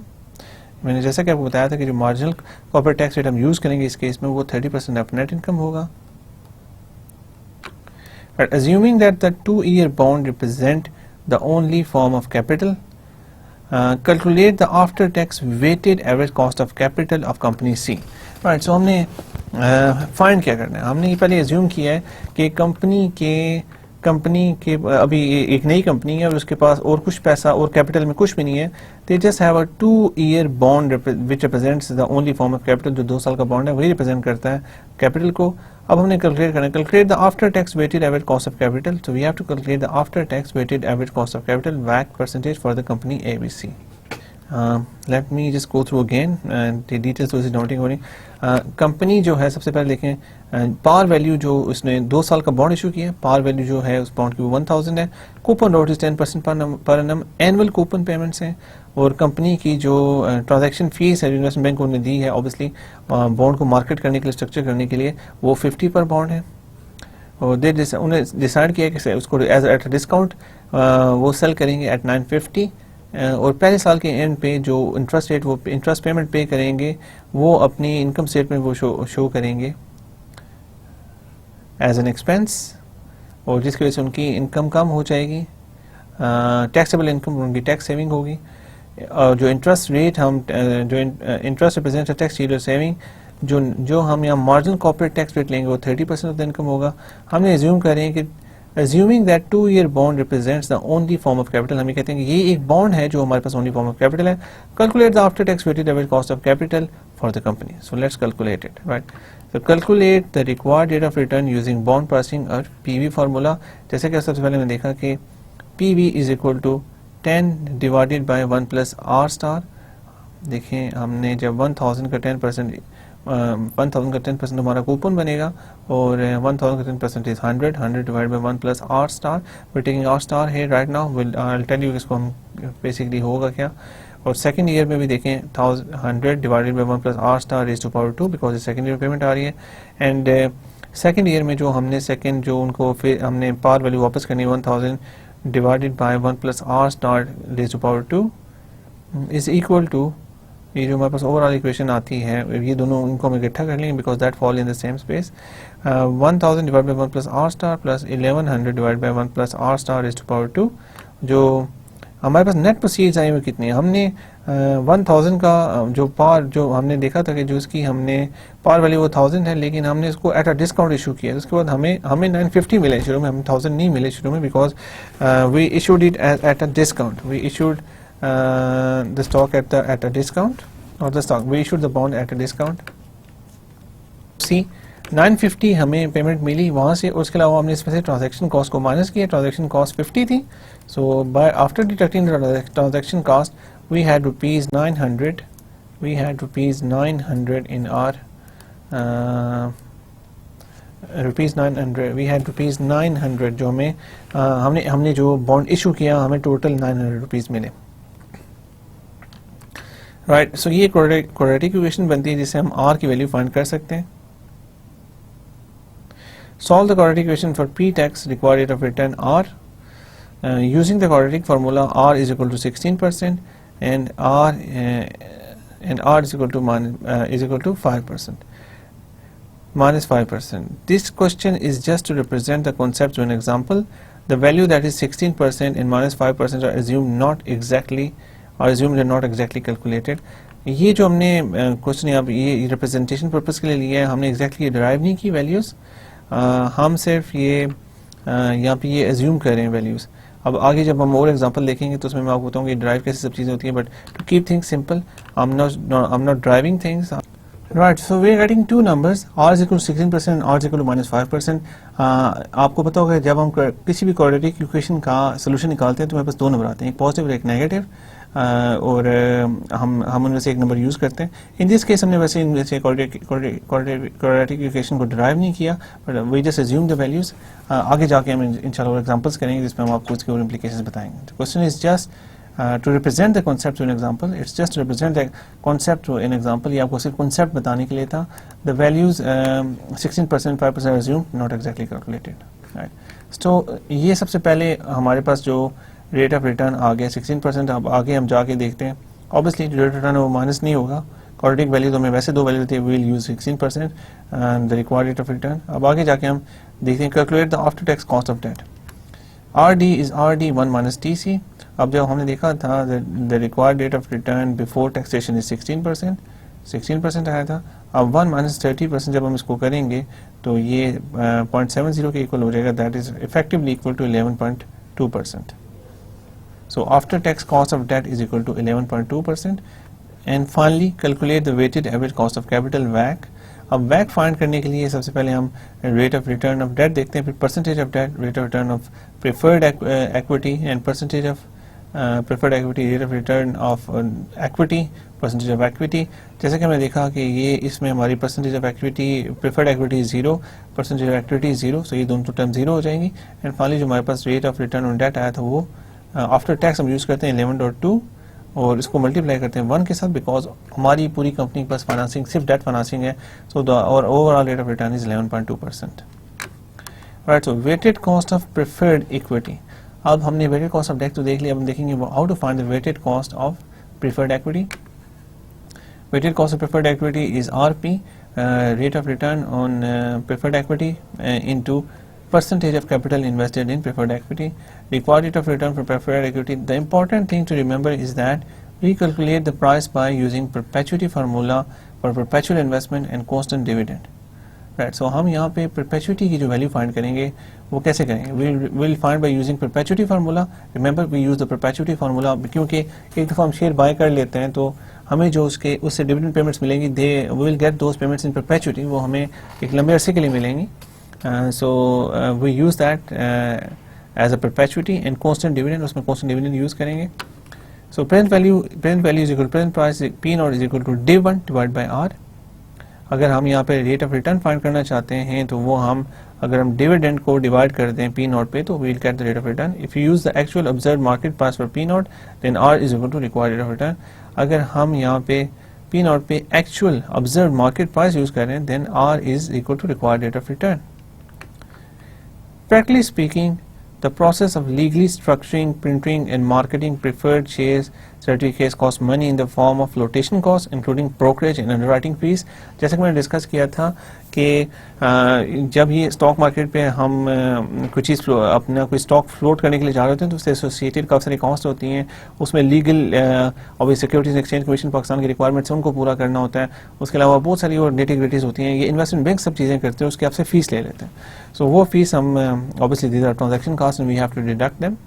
मैंने जैसा कि आपको बताया था कि जो marginal corporate tax rate हम यूज करेंगे इस केस में वो 30% of net income होगा. But assuming that the 2-year bond represent the only form of capital, calculate the after tax weighted average cost of capital of company C. Right, so हमने फाइंड क्या करना है. हमने ये पहले एज्यूम किया है कि कंपनी के अभी एक नई कंपनी है और उसके पास और कुछ पैसा और कैपिटल में कुछ भी नहीं है. They just have a 2-year bond which represents the only form of capital. जो 2 साल का बॉन्ड है वही रिप्रेजेंट करता है कैपिटल को. अब हमने कैलकुलेट करना है, calculate the after tax weighted average cost of capital. So we have to calculate the after tax weighted average cost of capital WACC percentage for the company ABC. Let me just go through again the details तो इसे नोटिंग हो रही. कंपनी जो है सबसे पहले देखें पार वैल्यू जो उसने 2 साल का बॉन्ड इशू किया है, पार वैल्यू जो है उस बॉन्ड की 1000 है. Coupon rate is 10% per annum, annual coupon payments हैं. और कंपनी की जो ट्रांजैक्शन फीस है इन्वेस्टमेंट बैंक उन्होंने दी है ऑब्वियसली बॉन्ड को मार्केट करने के लिए, स्ट्रक्चर करने के लिए, वो 50 पर बॉन्ड है. और उन्हें डिसाइड किया कि उसको एज एट डिस्काउंट वो सेल करेंगे एट 950. और पहले साल के एंड पे जो इंटरेस्ट रेट वो इंटरेस्ट पेमेंट पे करेंगे वो अपनी इनकम स्टेटमेंट वो शो करेंगे एज एन एक्सपेंस, और जिसकी वजह से उनकी इनकम कम हो जाएगी, टैक्सेबल इनकम, उनकी टैक्स सेविंग होगी. और जो इंटरेस्ट रेट हम जो interest represent tax sheet saving जो हम यहाँ मार्जिनल कॉर्पोरेट टैक्स रेट लेंगे वो 30% ऑफ द इनकम होगा. हमने एज्यूम करें कि assuming that 2-year bond represents the only form of capital, हम ये कहते हैं कि ये एक बॉन्ड है जो हमारे पास only form of capital है. Calculate the after tax weighted average cost of capital for the company. So let's calculate it, right? So calculate the required rate of return using bond pricing और PV formula. जैसे कि सबसे पहले मैंने देखा कि PV is equal to 10 divided by 1 plus R star. देखें हमने जब 1000 का 10% 1000 का 10% हमारा कूपन बनेगा और 1000 का 10% is 100 divide by 1 plus are star. We taking R star है right now, I will tell you इसको हम बेसिकली होगा क्या. और सेकंड ईयर में भी देखें 100 divided by 1 plus are star raised to power 2 because second year payment आ रही है. एंड सेकंड ईयर में जो हमने सेकंड जो उनको फिर हमने पार वैल्यू वापस करनी 1000 divided by 1 plus are star raised to power 2 is equal to, ये जो हमारे पास ओवरऑल इक्वेशन आती है ये दोनों उनको हम इकट्ठा कर लेंगे because that fall in the same space. 1000 divide by 1 plus are star plus 1100 divide by 1 plus are star raised to power 2. जो हमारे पास नेट प्रोसीड्स आई हुई कितनी है, हमने 1000 का जो पार जो हमने देखा था कि जो इसकी हमने पार वैल्यू वो 1000 है लेकिन हमने इसको एट अ डिस्काउंट इशू किया. उसके बाद हमें 950 मिले शुरू में, हमें 1000 नहीं मिले शुरू में because we issued it at a discount. We issued the stock at a discount, or the stock we issued the bond at a discount. See 950 हमें पेमेंट मिली वहाँ से, उसके अलावा हमने इसमें से ट्रांजैक्शन कॉस्ट को माइनस किया. ट्रांजैक्शन कॉस्ट 50 थी. So by after deducting transaction cost we had rupees 900 in our rupees 900 we had rupees 900 जो हमें हमने जो बॉन्ड इशू किया हमें टोटल 900 रुपीज़ मिले. राइट. सो ये क्वाड्रेटिक इक्वेशन बनती है जिससे हम r की वैल्यू फाइंड कर सकते हैं. Solve the quadratic equation for pre-tax required rate of return r using the quadratic formula r is equal to 16% and r is equal to 5%. minus 5%. This question is just to represent the concept to an example. The value that is 16% and minus 5% are assumed not exactly calculated. ये जो हमने क्वेश्चन यहाँ ये रिप्रेजेंटेशन पर्पस के लिए लिया है, हमने एग्जैक्टली डिराइव नहीं की वैल्यूज़, हम सिर्फ ये यहाँ पे ये एज्यूम कर रहे हैं वैल्यूज़. अब आगे जब हम और एग्जांपल देखेंगे तो उसमें मैं आपको बताऊंगा डिराइव कैसे सब चीज़ें होती हैं. But to keep things simple I am not driving things. Right, so we are getting two numbers, r is equal to 16% and r is equal to minus 5%. आपको पता होगा जब हम किसी भी क्वाड्रेटिक इक्वेशन का सोल्यूशन निकालते हैं तो हमारे पास दो नंबर आते हैं, एक पॉजिटिव और एक नेगेटिव, और हम उनमें से एक नंबर यूज़ करते हैं. इन दिस केस हमने वैसे इनमें से क्वाड्रेटिक इक्वेशन को डिराइव नहीं किया but we just assume the values. आगे जाके हम इंशाल्लाह एग्जांपल्स करेंगे जिसमें हम आपको उसके और इम्प्लीकेशंस बताएंगे. The question is just to represent the concept to an example. It's just to represent the concept to an example. ये आपको सिर्फ concept बताने के लिए था. The values 16%, 5% assumed, not exactly calculated. Right. So ये सबसे पहले हमारे पास जो rate of return आ गया 16%. अब आगे हम जाके देखते हैं. Obviously rate of return वो माइनस नहीं होगा. Quadratic value तो हमें वैसे दो वैल्यू देते हैं. We'll use 16% and the required rate of return. अब आगे जाके हम देखते हैं calculate the after tax cost of debt. RD is RD1 minus TC. अब जब हमने देखा था the required rate of return before taxation is 16% आया था. अब 1 minus 30% जब हम इसको करेंगे तो ये 0.70 के इक्वल हो जाएगा. that is effectively equal to 11.2%. So after tax cost of debt is equal to 11.2%. And finally calculate the weighted average cost of capital WACC. अब WACC फाइंड करने के लिए सबसे पहले हम rate of return of debt देखते हैं, फिर percentage of debt, rate of return of preferred equity and percentage of preferred equity, rate of return of equity, percentage of equity. जैसे कि हमने देखा कि ये इसमें हमारी percentage of equity, preferred equity 0, percentage of equity 0, so ये दोनों टर्म 0 हो जाएंगी। एंड फाइनली जो हमारे पास rate of return on debt आया था वो आफ्टर टैक्स हम यूज़ करते हैं 11.2 और इसको मल्टीप्लाई करते हैं 1 के साथ, बिकॉज हमारी पूरी कंपनी के पास फाइनेंसिंग सिर्फ डेट फाइनेंसिंग है, सो और overall rate of return is 11.2%। Right, so weighted cost of preferred equity. अब हमने वेटेड कॉस्ट ऑफ डेट तो देख लिया, अब हम देखेंगे how to find the weighted cost of preferred equity. Weighted cost of preferred equity is RP, rate of return on preferred equity into percentage of capital invested in preferred equity, required rate of return for preferred equity. The important thing to remember is that we calculate the price by using perpetuity formula for perpetual investment and constant dividend. Right, so हम यहाँ पे perpetuity की जो value find करेंगे वो कैसे करेंगे? We'll find by using perpetuity formula. Remember we use the perpetuity formula क्योंकि एक दफ़ा हम शेयर बाय कर लेते हैं तो हमें जो उससे डिविडेंड पेमेंट्स मिलेंगी, they we will get those payments in perpetuity, वो हमें एक लंबे अरसे के लिए मिलेंगी। So we use that as a perpetuity and constant dividend, उसमें कांस्टेंट डिविडेंड यूज़ करेंगे। So present value is equal present price P naught is equal to div1 divide by R। अगर हम यहाँ पे रेट ऑफ रिटर्न फाइंड करना चाहते हैं तो वो हम अगर हम डिविडेंड को डिवाइड कर दें P नॉट पे तो we will get the rate of return. If you use the actual observe market price for P naught then R is equal to required rate of return. अगर हम यहाँ पे P नॉट पे actual observe market price use कर रहे हैं then R is equal to required rate of return. Practically speaking, the process of legally structuring, printing and marketing preferred shares certificates cost money in the form of flotation costs including brokerage and underwriting fees। जैसे कि मैंने डिस्कस किया था कि जब ये स्टॉक मार्केट पे हम कोई चीज़ अपना कोई स्टॉक फ्लोट करने के लिए जा रहे होते हैं तो उससे एसोसिएटेड काफ़ी सारी कॉस्ट होती हैं, उसमें लीगल और सिक्योरिटीज एक्सचेंज कमीशन पाकिस्तान की रिक्वायरमेंट्स है उनको पूरा करना होता है, उसके अलावा बहुत सारी और नेटिग्रिटीज होती हैं, ये इन्वेस्टमेंट बैंक सब चीज़ें करते हैं, उसके आपसे फीस ले लेते हैं। सो वो फीस हम obviously these are transaction cost and we have to deduct them.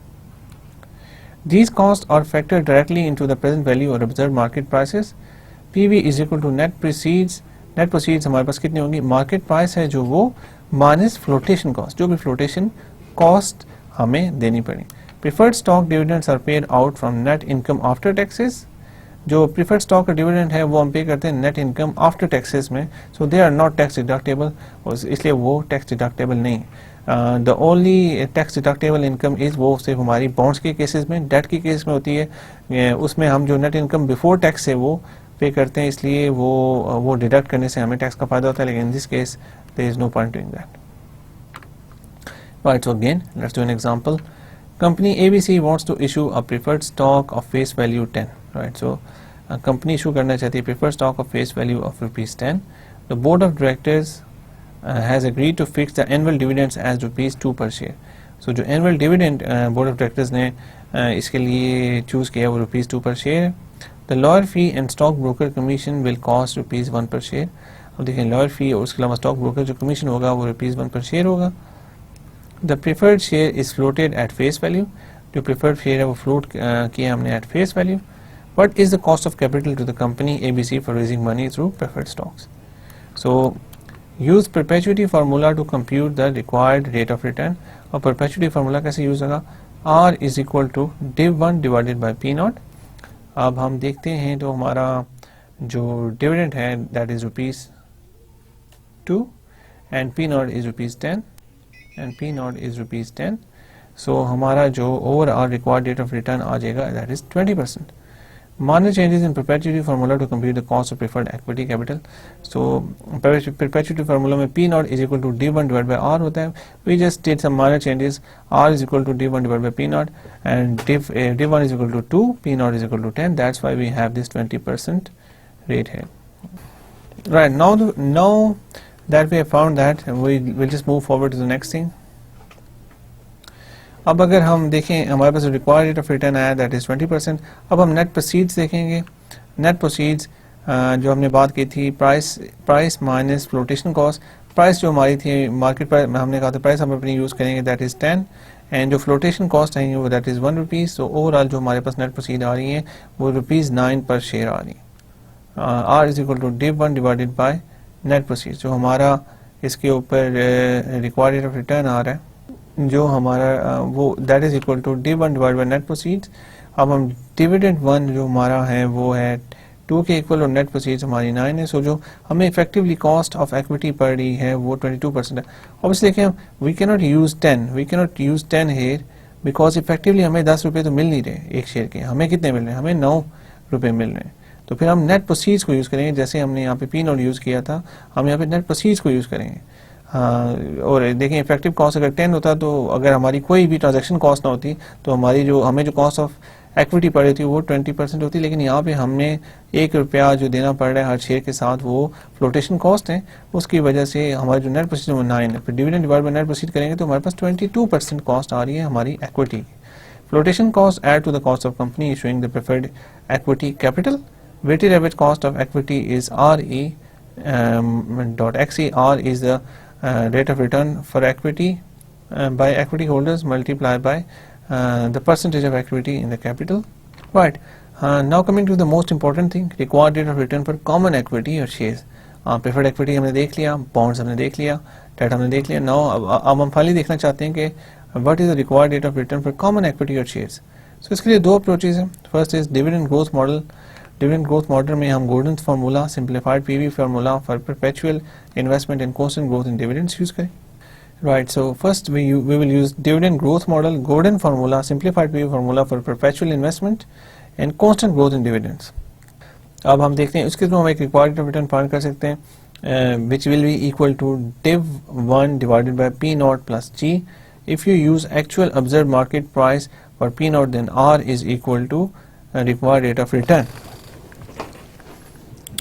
These costs are factored directly into the present value or observed market prices. PV is equal to net proceeds. Net proceeds हमारे पास कितनी होंगी? Market price है जो वो minus flotation cost, जो भी flotation cost हमें देनी पड़ी। Preferred stock dividends are paid out from net income after taxes. जो preferred stock का dividend है वो हम पे करते हैं net income after taxes में, so they are not tax deductible, इसलिए वो tax deductible नहीं। The only tax deductible income is वो सिर्फ हमारी बॉन्ड्स के केसेस में, डेट के केस में होती है, उसमें हम जो नेट इनकम बिफोर टैक्स है वो पे करते हैं, इसलिए वो डिडक्ट करने से हमें टैक्स का फायदा होता है, लेकिन in this case there is no point doing that. Right, so again let's do an example. Company ABC wants to issue a preferred stock of face value 10। Right, so company issue करना चाहती है preferred stock of face value of ₹10। The board of directors has agreed to fix the annual dividends as ₹2 per share. So जो annual dividend board of directors ने इसके लिए choose किया वो ₹2 per share। The lawyer fee and stock broker commission will cost ₹1 per share। अब देखें lawyer fee और उसके अलावा stock broker जो commission होगा वो ₹1 per share होगा। The preferred share is floated at face value। जो preferred share है वो float किया हमने at face value। What is the cost of capital to the company ABC for raising money through preferred stocks? So use perpetuity formula to compute the required rate of return. और परपेचुइटी फार्मूला कैसे यूज होगा? R is equal to div1 divided by P naught. अब हम देखते हैं तो हमारा जो डिविडेंड है that is ₹2 and P naught is ₹10 and P naught is ₹10। So हमारा जो overall required rate of return आ जाएगा that is 20%। Minor changes in perpetuity formula to compute the cost of preferred equity capital. So perpetuity formula में P naught is equal to div1 divided by R होता है। We just did some minor changes. R is equal to div1 divided by P naught and div1 is equal to 2, P naught is equal to 10. That's why we have this 20% rate here. Right, now that we have found that, we'll just move forward to the next thing. अब अगर हम देखें हमारे पास रिक्वायर्ड रेट ऑफ रिटर्न आया दैट इज 20%। अब हम नेट प्रोसीड्स देखेंगे। नेट प्रोसीड्स जो हमने बात की थी price minus flotation cost. Price जो हमारी थी मार्केट प्राइस, हमने कहा था प्राइस हम अपनी यूज़ करेंगे दैट इज़ 10 एंड जो फ्लोटेशन कॉस्ट आएंगे वो दैट इज़ ₹1। सो ओवरऑल जो हमारे पास नेट प्रोसीड आ रही हैं वो ₹9 पर शेयर आ रही है। R is equal to div1 divided by net proceeds, जो हमारा इसके ऊपर रिक्वायर्ड रेट ऑफ रिटर्न आ रहा है, जो हमारा वो that is equal to D1 divide by net proceeds. अब हम डिविडेंड 1 जो हमारा है वो है 2 के इक्वल और नेट प्रोसीड्स हमारी 9 है। सो जो हमें इफेक्टिवली कॉस्ट ऑफ इक्विटी पड़ रही है वो 22% है। ऑब्वियसली देखें we cannot use 10 here because effectively हमें 10 रुपये तो मिल नहीं रहे एक शेयर के, हमें कितने मिल रहे हैं, हमें 9 रुपये मिल रहे हैं। तो फिर हम नेट प्रोसीड्स को यूज़ करेंगे, जैसे हमने यहाँ पे पी नॉट यूज़ किया था, हम यहाँ पे नेट प्रोसीड्स को यूज़ करेंगे। और देखें इफेक्टिव कॉस्ट अगर 10 होता तो अगर हमारी कोई भी ट्रांजैक्शन कॉस्ट ना होती तो हमारी जो हमें जो कॉस्ट ऑफ इक्विटी पड़ रही थी वो 20% होती, लेकिन यहाँ पे हमने 1 रुपया जो देना पड़ रहा है हर शेयर के साथ वो फ्लोटेशन कॉस्ट है, उसकी वजह से हमारी जो नेट प्रोसीड वो 9 है। फिर dividend divide by net proceed करेंगे तो हमारे पास 22% कॉस्ट आ रही है हमारी इक्विटी की। Flotation cost add to the cost of company issuing the preferred equity capital. Weighted average cost of equity is RE dot XE. R is the rate of return for equity by equity holders multiplied by the percentage of equity in the capital. Right. Now coming to the most important thing, required rate of return for common equity or shares. Preferred equity हमने देख लिया, bonds हमने देख लिया, debt हमने देख लिया. Now अब हम फाइनली देखना चाहते हैं कि what is the required rate of return for common equity or shares. So इसके लिए दो approaches हैं. First is dividend growth model. Dividend growth model में हम golden formula, simplified PV formula for perpetual investment and constant growth in dividends use करें। Right, so first we will use dividend growth model, golden formula, simplified PV formula for perpetual investment and constant growth in dividends. अब हम देखते हैं इसके थ्रू हम एक रिक्वायर्ड रिटर्न फाइंड कर सकते हैं which will be equal to div1 divided by P not plus G. If you use actual observe market price for P not then R is equal to required rate of return.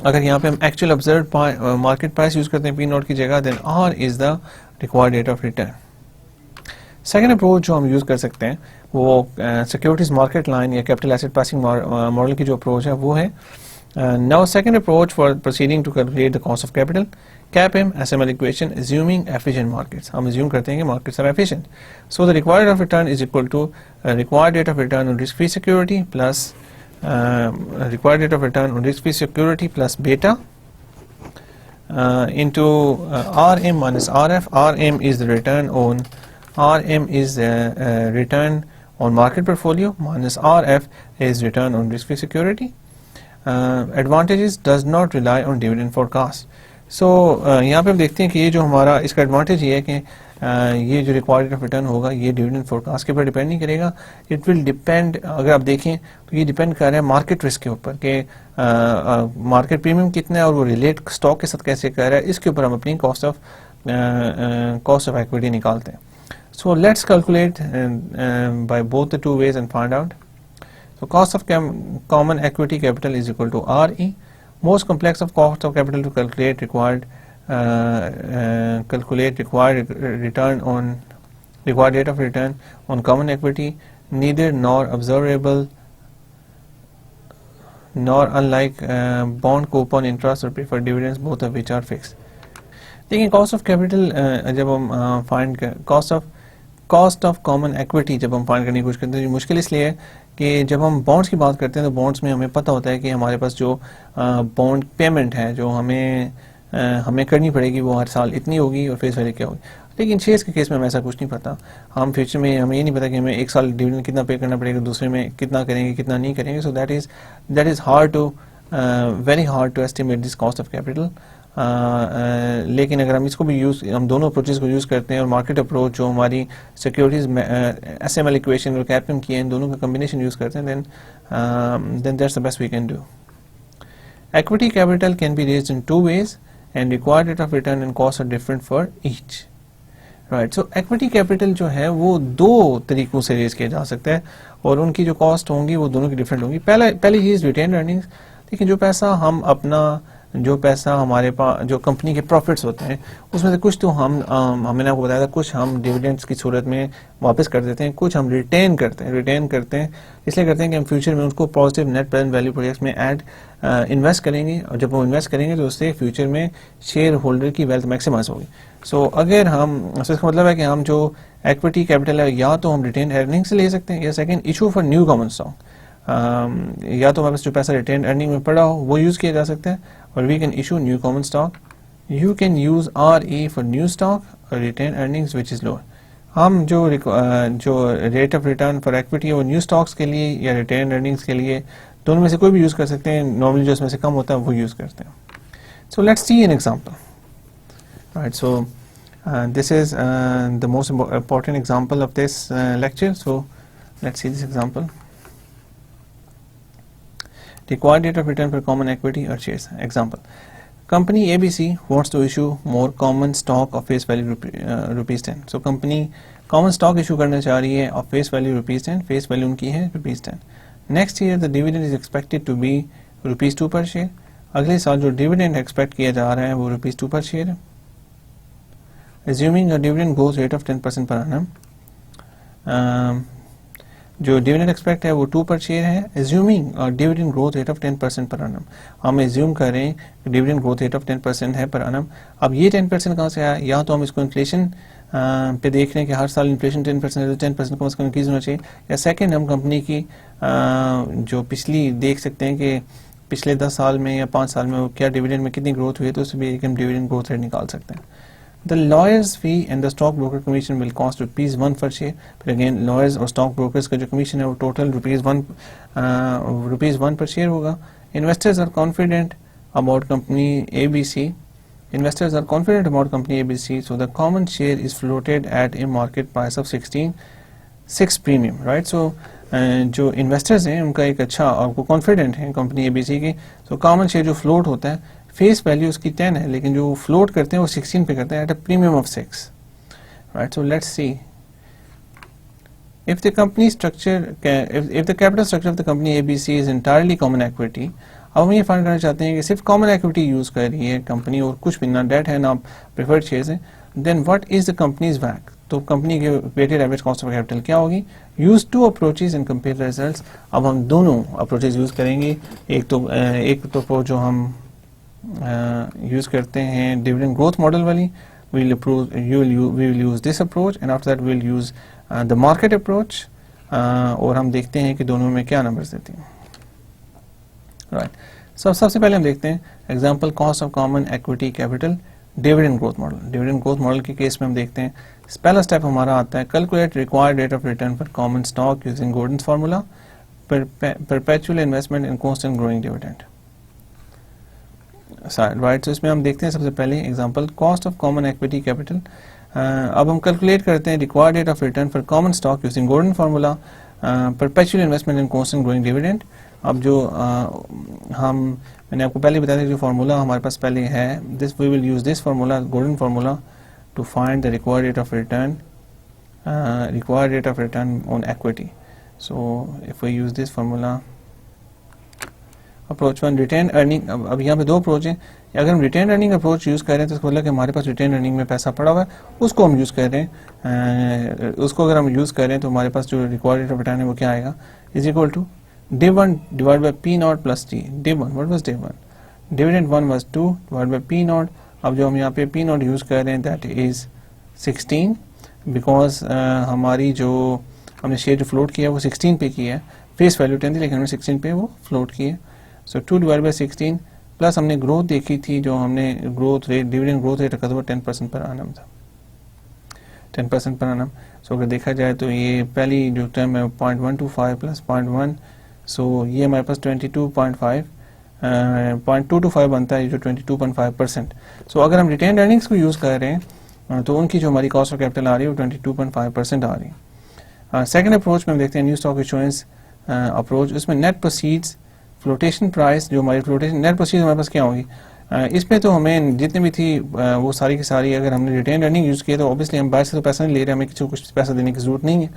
अगर यहाँ पे हम actual observe market price use करते हैं पी नॉट की जगह, then R is the required rate of return. Second approach जो हम यूज कर सकते हैं वो सिक्योरिटीज मार्केट लाइन या कैपिटल एसेट प्राइसिंग मॉडल की जो अप्रोच है वो है। Now second approach for proceeding to calculate the cost of capital, CAPM SML equation assuming efficient markets. हम assume करते हैं कि markets are efficient. So the required rate of return is equal to required rate of return on risk-free security plus required rate of return on risk-free security plus beta into RM minus RF. RM is the return on return on market portfolio minus RF is return on risk-free security. Advantages does not rely on dividend forecast. So यहाँ पे हम देखते हैं कि ये जो हमारा इसका एडवांटेज ये है कि ये जो रिक्वायर्ड रेट ऑफ रिटर्न होगा ये डिविडेंड फोरकास्ट के ऊपर डिपेंड नहीं करेगा। इट विल डिपेंड, अगर आप देखें तो ये डिपेंड कर रहा है मार्केट रिस्क के ऊपर कि मार्केट प्रीमियम कितना है और वो रिलेट स्टॉक के साथ कैसे कर रहा है, इसके ऊपर हम अपनी कॉस्ट ऑफ इक्विटी निकालते हैं। So let's calculate by both the two ways and find out. So cost of common equity capital is equal to RE. Most complex of cost of capital to calculate required rate of return on common equity, neither nor observable nor unlike bond coupon interest or preferred dividends, both of which are fixed. देखिए cost of capital जब हम find cost of common equity जब हम फाइंड करने की कोशिश करते हैं तो मुश्किल इसलिए है कि जब हम बॉन्ड्स की बात करते हैं तो बॉन्ड्स में हमें पता होता है कि हमारे पास जो बॉन्ड पेमेंट है जो हमें करनी पड़ेगी वो हर साल इतनी होगी और फेस वैल्यू क्या होगी। लेकिन शेयर्स के केस में हमें ऐसा कुछ नहीं पता। हम फ्यूचर में हमें ये नहीं पता कि हमें एक साल डिविडेंड कितना पे करना पड़ेगा, दूसरे में कितना करेंगे कितना नहीं करेंगे। So that is hard to very hard to estimate this cost of capital. लेकिन अगर हम इसको भी हम दोनों अप्रोचेस को यूज़ करते हैं और मार्केट अप्रोच जो हमारी सिक्योरिटीज SML इक्वेशन और CAPM की है इन दोनों का कम्बिनेशन यूज़ करते हैं then that's the best we can do. Equity capital can be raised in two ways and required rate of return and costs are different for each. Right, so equity capital जो है वो दो तरीकों से रेज किया जा सकता है और उनकी जो कॉस्ट होंगी वो दोनों की डिफरेंट होंगी। पहली चीज़ रिटेन अर्निंग्स। देखिए जो पैसा हमारे पास जो कंपनी के प्रॉफिट्स होते हैं उसमें से कुछ तो हमने आपको बताया था कुछ हम डिविडेंड्स की सूरत में वापस कर देते हैं, कुछ हम रिटेन करते हैं इसलिए करते हैं कि हम फ्यूचर में उसको positive net present value projects में इन्वेस्ट करेंगे और जब वो इन्वेस्ट करेंगे तो उससे फ्यूचर में शेयर होल्डर की वेल्थ मैक्सिमाइज होगी। सो अगर इसका मतलब है कि हम जो इक्विटी कैपिटल है या तो हम रिटेन अर्निंग से ले सकते हैं या second issue for new common stock, या तो हमारे पास जो पैसा रिटेन अर्निंग में पड़ा हो वो यूज़ किया जा सकता है और we can issue new common stock You can use RE for new stock or retained earnings which is lower. हम जो rate of return for equity है वो न्यू स्टॉक्स के लिए या रिटेन अर्निंग्स के लिए दोनों में से कोई भी यूज़ कर सकते हैं. नॉर्मली जो इसमें से कम होता है वो यूज़ करते हैं. So let's see an example. Right, so this is the most important example of this lecture. So let's see this example. Required rate of return for common equity or shares. Example: company ABC wants to issue more common stock of face value rupees 10. So company common stock issue करना चाह रही है of face value rupees 10. face value उनकी है rupees 10. Next year the dividend is expected to be rupees 2 per share. अगले साल जो dividend expect किया जा रहा है वो rupees 2 per share है. Assuming a dividend growth rate of 10% per annum, जो dividend expect है वो 2 per share है. Assuming a dividend growth rate of 10% per annum, हम assume करें कि dividend growth rate of 10% है per annum. अब ये 10% कहाँ से आया? या तो हम इसको inflation पे देख रहे हैं कि हर साल inflation 10% है तो 10% कम से कम इंक्रीज होना चाहिए. या सेकेंड हम कंपनी की जो पिछली देख सकते हैं कि पिछले 10 साल में या 5 साल में क्या डिविडेंड में कितनी ग्रोथ हुई है तो उससे भी हम डिविडेंड ग्रोथ रेट निकाल सकते हैं. The lawyer's fee and the stockbroker commission will cost ₹1 per share. But again, lawyers और stock brokers का जो commission है वो total ₹1 per share होगा. Investors are confident about company ABC. Investors are confident about company ABC. So the common share is floated at a market price of 16.6 premium, right? So जो investors हैं उनका एक अच्छा और वो confident हैं company ABC की. So common share जो float होता है फेस वैल्यू उसकी 10 है लेकिन जो फ्लोट करते हैं वो 16 पे करते हैं at a premium of 6. Right, so let's C if the company structure if the capital structure of the company ABC is entirely common equity. अब हम ये फाइंड करना चाहते हैं कि सिर्फ कॉमन इक्विटी यूज कर रही है कंपनी और कुछ भी ना डेट है ना प्रेफर्ड शेयर्स है. Then what is the company's WACC? तो कंपनी के weighted average cost of capital क्या होगी? Use two approaches and compare results. अब हम दोनों अप्रोचेज यूज करेंगे. एक तो अप्रोच जो हम यूज करते हैं डिविडेंड ग्रोथ मॉडल वाली, we will use this approach and after that we will use the market approach और हम देखते हैं कि दोनों में क्या नंबर्स देती हैं. राइट, सबसे पहले हम देखते हैं example cost of common equity capital dividend growth model. Dividend growth model के केस में हम देखते हैं पहला स्टेप हमारा आता है calculate required rate of return for common stock using Gordon's formula perpetual investment in constant growing dividend. Right, तो इसमें हम देखते हैं सबसे पहले example cost of common equity capital. अब हम कैलकुलेट करते हैं required rate of return for common stock using Gordon formula perpetual investment in constant growing dividend. अब जो मैंने आपको पहले बताया था जो फार्मूला हमारे पास पहले है this we will use this formula Gordon formula to find the required rate of return on equity. So if we use this formula approach 1 retained earning. अब यहाँ पे दो अप्रोच हैं. अगर हम रिटेन अर्निंग अप्रोच यूज़ कर रहे हैं तो इसको बोला कि हमारे पास रिटेन अर्निंग में पैसा पड़ा हुआ है उसको हम यूज़ कर रहे हैं. उसको अगर हम यूज़ कर रहे हैं तो हमारे पास जो रिक्वायर्ड रेट ऑफ रिटर्न है वो क्या आएगा is equal to div1 divide by P0 plus T. div1 what was div1? Dividend 1 was 2 divide by P0. अब जो हम यहाँ पे P0 यूज़ कर रहे हैं दैट इज 16 बिकॉज हमारी जो हमने शेयर जो फ्लोट किया वो 16 पे किया है. फेस वैल्यू 10 थी लेकिन हमने 16 पे वो फ्लोट किया. सो 2 डिवाइड बाई 16 प्लस हमने ग्रोथ देखी थी जो हमने growth rate dividend growth rate रखा था वो 10% पर annum था 10% पर annum. सो अगर देखा जाए तो ये पहली जो टर्म है 0.125 प्लस 0.1 सो ये हमारे पास 22.5 0.225 बनता है जो 22.5%. सो अगर हम रिटेन अर्निंग्स को यूज़ कर रहे हैं तो उनकी जो हमारी कॉस्ट ऑफ कैपिटल आ रही है वो 22.5% आ रही है. सेकेंड अप्रोच में हम देखते हैं न्यू स्टॉक इशुएंस अप्रोच. उसमें नेट प्रोसीड्स फ्लोटेशन प्राइस जो हमारी फ्लोटेशन नेट प्रोसीड हमारे पास क्या होगी इसमें तो हमें जितनी भी थी वो सारी की सारी अगर हमने रिटेन अर्निंग यूज़ किया तो ऑब्वियसली हम बाहर से तो पैसा नहीं ले रहे, हमें किसी को कुछ पैसा देने की जरूरत नहीं है.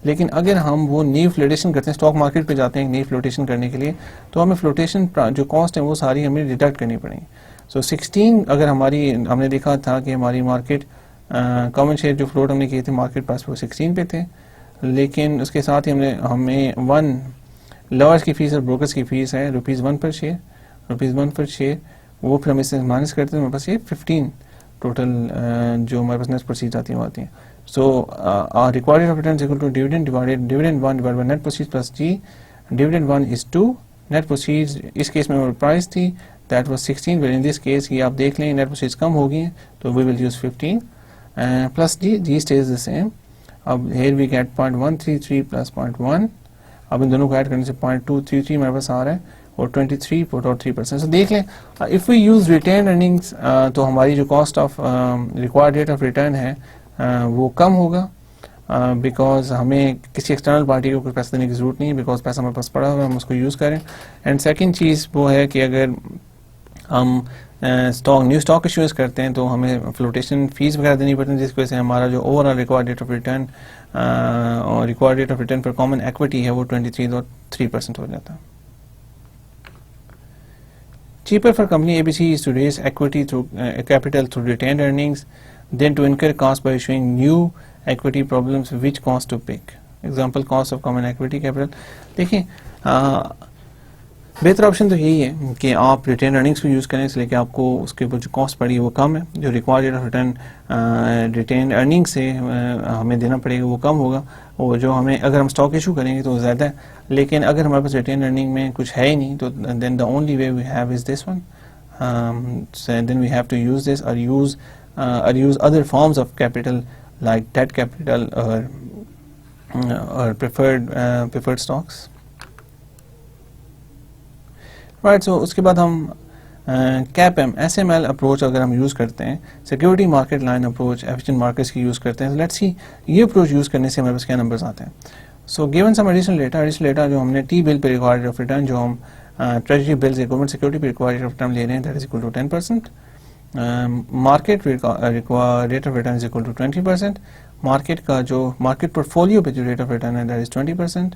लेकिन अगर हम वो न्यू फ्लोटेशन करते हैं स्टॉक मार्केट पे जाते हैं नई फ्लोटेशन करने के लिए तो हमें फ्लोटेशन जो कॉस्ट है वो सारी हमें डिडक्ट करनी पड़ेगी. सो 16 अगर हमारी हमने देखा था कि हमारी मार्केट कॉमन शेयर जो फ्लोट हमने किए थे मार्केट पास वो 16 पे थे लेकिन उसके साथ ही हमें 1 लॉयर्स की फीस और ब्रोकर्स की फीस है ₹1 पर शेयर वो फिर हम इससे माइनस करते हैं हमारे पास ये 15 टोटल जो हमारे पास नेट प्रोसीड्स आती हैं. So required rate of return equal to dividend divided dividend 1 divided by net proceeds plus G. Dividend 1 is 2 net proceeds इस केस में प्राइस थी that was 16, but in this case ये आप देख लें नेट प्रोसीड्स कम हो गई हैं तो we will use 15 plus G stays the same. अब हेयर वी गेट 0.133 प्लस 0.1. अब इन दोनों को ऐड करने से 0.233 हमारे पास आ रहा है और 23.3%. सो देख लें if we use retained earnings तो हमारी जो cost of required rate of return है वो कम होगा बिकॉज हमें किसी एक्सटर्नल पार्टी को कुछ पैसा देने की ज़रूरत नहीं है बिकॉज पैसा हमारे पास पड़ा हुआ है, हम उसको यूज़ करें. एंड सेकेंड चीज़ वो है कि अगर हम न्यू स्टॉक इश्यूज करते हैं तो हमें फ्लोटेशन फीस वगैरह देनी पड़ती है जिसकी वजह से हमारा जो overall required rate of return और रिक्वायर्ड रेट ऑफ रिटर्न पर कॉमन एक्विटी है वो 23.3% हो जाता है. Cheaper for company ABC is to raise equity through capital through retained earnings than to incur costs by issuing new equity problems which cost to pick. Example cost of common equity capital. देखिए बेहतर ऑप्शन तो यही है कि आप रिटेन अर्निंग्स को यूज़ करें इसलिए कि आपको उसके ऊपर जो कॉस्ट पड़ी है वो कम है, जो required rate of return retained earning से हमें देना पड़ेगा वो कम होगा और जो हमें अगर हम स्टॉक इशू करेंगे तो ज़्यादा है. लेकिन अगर हमारे पास रिटेन अर्निंग में कुछ है ही नहीं तो then the only way we have is this one. Then we have to use this और use other forms of capital like debt capital और प्रेफर्ड स्टॉक्स. राइट. सो उसके बाद हम कैपएम SML अप्रोच अगर हम यूज़ करते हैं, security market line approach, efficient markets की यूज़ करते हैं. लेट्स सी ये अप्रोच यूज़ करने से हमारे पास क्या नंबर्स आते हैं. So given some additional data जो हमने टी बिल पे रिक्वायर्ड रेट ऑफ रिटर्न जो हम ट्रेजरी बिल्स या गवर्नमेंट सिक्योरिटी पे रिक्वायर्ड रेट ऑफ रिटर्न ले रहे हैं that is equal to 10%. Market rate of return is equal to 20%. Market का जो मार्केट पोर्टफोलियो पे जो रेट ऑफ रिटर्न है that is 20%.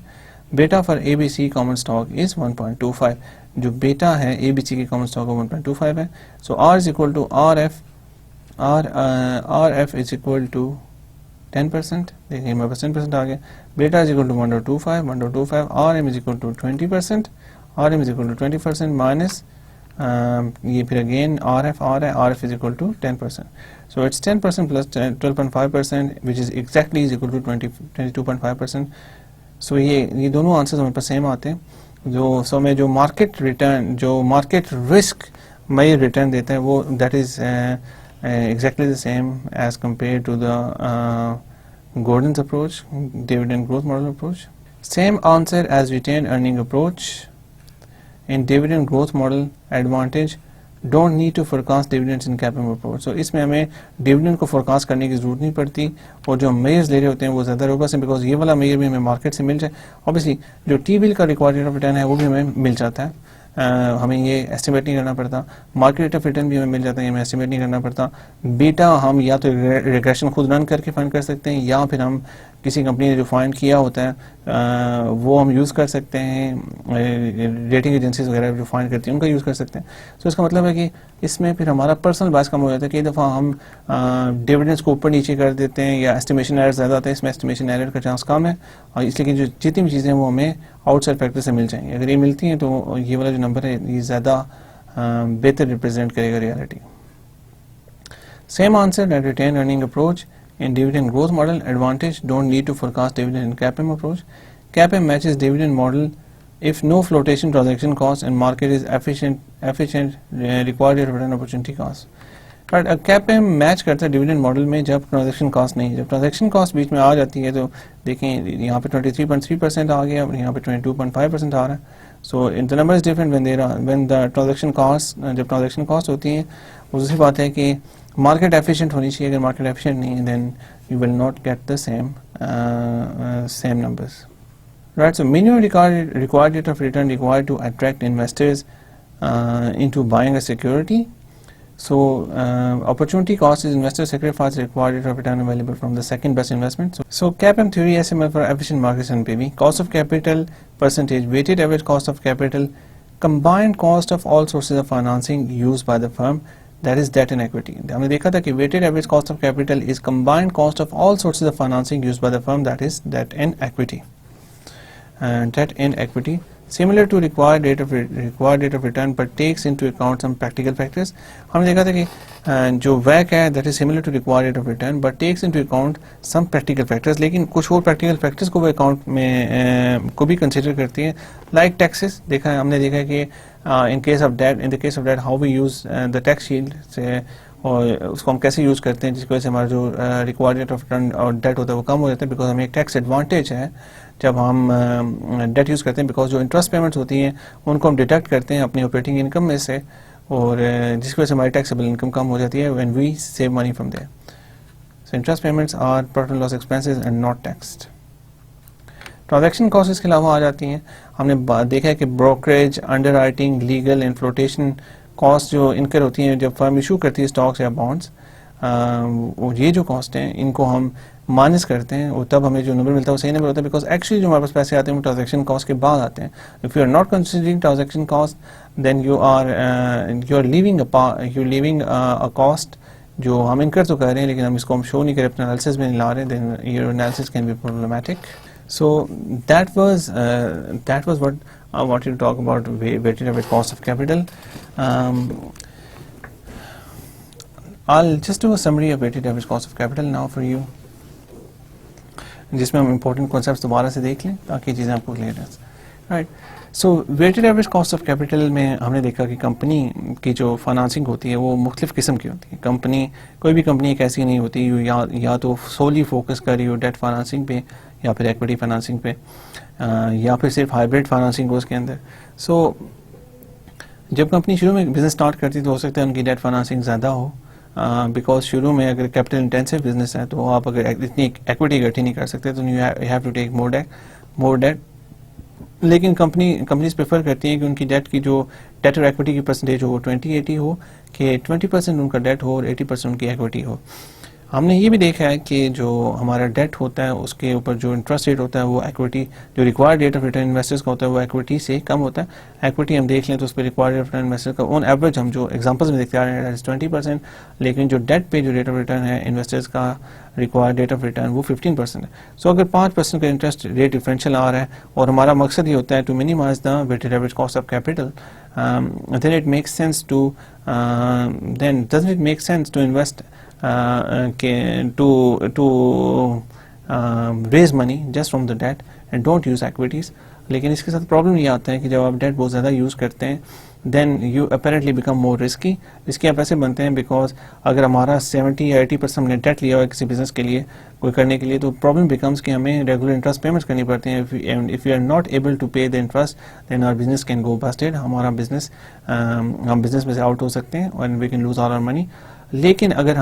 Beta for ABC common stock is 1.25. जो बेटा है ABC के कॉमन स्टॉक का 1.25 है. So R is equal to RF is equal to 10%. देखिए हमारे पास 10% आ गया. Beta is equal to 1.25. RM is equal to 20%. RM is equal to 20% minus ये फिर अगेन RF आ रहा है. RF is equal to 10%. So it's 10% plus 12.5% which is exactly is equal to 22.5%. So ये दोनों आंसर्स हमारे पास सेम आते हैं. जो में जो मार्केट रिटर्न जो मार्केट रिस्क में रिटर्न देता है वो that is exactly the same as compare to the Gordon's approach, dividend growth model approach. Same answer as retained earning approach. In dividend growth model advantage, don't need to forecast dividends in CAPM approach. So इसमें हमें dividend को forecast करने की ज़रूरत नहीं पड़ती और जो मेजर्स ले रहे होते हैं वो ज़्यादा रोबस्ट है बिकॉज ये वाला मेजर भी हमें मार्केट से मिल जाए. ऑब्वियसली जो टी बिल का रिक्वायर्ड रेट ऑफ रिटर्न है वो भी हमें मिल जाता है. हमें ये एस्टिमेट नहीं करना पड़ता. मार्केट रेट ऑफ रिटर्न भी हमें मिल जाता है, हमें एस्टिमेट नहीं करना पड़ता. बीटा हम या तो रिग्रेशन खुद रन करके फाइंड कर सकते हैं या फिर हम किसी कंपनी ने जो फाइंड किया होता है वो हम यूज़ कर सकते हैं. रेटिंग एजेंसीज वगैरह जो फाइंड करती हैं उनका यूज़ कर सकते हैं. सो इसका मतलब है कि इसमें फिर हमारा पर्सनल बायस कम हो जाता है. कई दफ़ा हम डिविडेंड्स को ऊपर नीचे कर देते हैं या एस्टिमेशन एरर ज़्यादा आता है. इसमें एस्टिमेशन एरर का चांस कम है और इसलिए कि जो जितनी भी चीज़ें हैं वो हमें आउटसाइड फैक्टर से मिल जाएंगी. अगर ये मिलती हैं तो ये वाला जो नंबर है ये ज़्यादा बेहतर रिप्रेजेंट करेगा reality. Same answer at retained earning approach. In dividend growth model advantage, don't need to forecast dividend in CAPM approach. CAPM matches dividend model if no flotation transaction cost and market is efficient required rate of return opportunity cost. But CAPM match करता है डिविडेंड मॉडल में जब ट्रांजेक्शन कॉस्ट नहीं. जब ट्रांजेक्शन कॉस्ट बीच में आ जाती है तो देखें यहाँ पे 23.3% आ गया और यहाँ पे 22.5% आ रहा है. So in the number is different when the transaction cost जब ट्रांजेक्शन कॉस्ट होती है वो दूसरी बात है कि मार्केट एफिशिएंट होनी चाहिए. अगर मार्केट एफिशिएंट नहीं है then you will not get the same numbers. Right. So minimum required rate of return required to attract investors into buying a security. So opportunity cost is investor sacrifice required rate of return available from the second best investment. So CAPM theory SML for efficient markets and PB. Cost of capital percentage, weighted average cost of capital, combined cost of all sources of financing used by the firm, that is debt and equity. हमने देखा था कि weighted average cost of capital is combined cost of all sources of financing used by the firm, that is debt and equity. Debt and equity. Similar to required rate of return but takes into account some practical factors. हमने देखा था कि जो WACC है that is similar to required rate of return but takes into account some practical factors. लेकिन कुछ और practical factors को वो account में को भी consider करती है. Like taxes हमने देखा है कि in the case of debt how we use the tax shield से, और उसको हम कैसे यूज़ करते हैं जिसकी वजह से हमारा जो रिक्वायर्ड रेट ऑफ रिटर्न और डेट होता है वो कम हो जाता है, बिकॉज हमें एक टैक्स एडवांटेज है जब हम डेट यूज़ करते हैं, बिकॉज जो इंटरेस्ट पेमेंट्स होती हैं उनको हम डिडक्ट करते हैं अपनी ऑपरेटिंग इनकम में से, और जिसकी वजह से हमारी टैक्सेबल इनकम कम हो जाती है when we save money from there. So interest payments are profit and loss expenses and not taxed. Transaction cost इसके अलावा आ जाती हैं. हमने देखा है कि brokerage, underwriting, legal and flotation cost जो इनकर होती हैं जब फर्म इशू करती है स्टॉक्स या बॉन्ड्स, ये जो कॉस्ट हैं इनको हम माइनस करते हैं और तब हमें जो नंबर मिलता है वो सही नंबर होता है, बिकॉज एक्चुअली जो हमारे पास पैसे आते हैं वो ट्रांजैक्शन कॉस्ट के बाद आते हैं. If you are not considering transaction cost then you are leaving a cost जो हम इनकर तो कर रहे हैं लेकिन हम इसको हम शो नहीं कर रहे, अपने एनालिसिस में नहीं ला रहे, then your analysis can be problematic. So that was what I wanted to talk about weighted average cost of capital. I'll just do a summary of weighted average cost of capital now for you, जिसमें हम important concepts दोबारा से देख लें ताकि चीज़ें आपको क्लियर हैं. Right. So weighted average cost of capital में हमने देखा कि कंपनी की जो फाइनेंसिंग होती है वो मुख्तलिफ किस्म की होती है. कंपनी, कोई भी कंपनी एक ऐसी नहीं होती या तो सोली फोकस कर रही हो डेट फाइनेंसिंग पे या फिर इक्विटी फाइनेंसिंग पे, या फिर सिर्फ हाइब्रिड फाइनेंसिंग हो उसके अंदर. सो जब कंपनी शुरू में बिजनेस स्टार्ट करती है तो हो सकता है उनकी डेट फाइनेंसिंग ज़्यादा हो, बिकॉज शुरू में अगर कैपिटल इंटेंसिव बिजनेस है तो आप अगर इतनी एक्विटी इकट्ठी नहीं कर सकते तो you have to take more debt. लेकिन कंपनीज प्रेफर करती हैं कि उनकी डेट की जो डेट और एक्विटी की परसेंटेज हो वो 20-80 हो, कि 20% उनका डेट हो और 80% उनकी एक्विटी हो. हमने ये भी देखा है कि जो हमारा डेट होता है उसके ऊपर जो इंटरेस्ट रेट होता है वो एक्विटी, जो required rate of return investors का होता है वो एक्विटी से कम होता है. एक्विटी हम देख लें तो उस पर required rate of return investors का ऑन एवरेज हम जो एग्जांपल्स में देखते आ रहे हैं 20%, लेकिन जो डेट पे जो रेट ऑफ रिटर्न है इन्वेस्टर्स का रिक्वायर्ड रेट ऑफ रिटर्न वो 15% है. सो अगर 5% का इंटरेस्ट रेट डिफरेंशियल आ रहा है और हमारा मकसद ये होता है to minimize the weighted average cost of capital, then it makes sense to then doesn't it make sense to invest to raise money just from the debt and don't use equities. लेकिन इसके साथ प्रॉब्लम ये आता है कि जब आप डेट बहुत ज़्यादा यूज़ करते हैं then you apparently become more risky. इसके आप ऐसे बनते हैं बिकॉज अगर हमारा 70 या 80% हमने डेट लिया हुआ है किसी बिजनेस के लिए, कोई करने के लिए, तो प्रॉब्लम बिकम्स कि हमें रेगुलर इंटरेस्ट पेमेंट्स करनी पड़ती हैं. If you are not able to pay the interest then our business can go busted. हमारा बिजनेस हम बिजनेस में से आउट हो सकते हैं और we can lose all our money. लेकिन अगर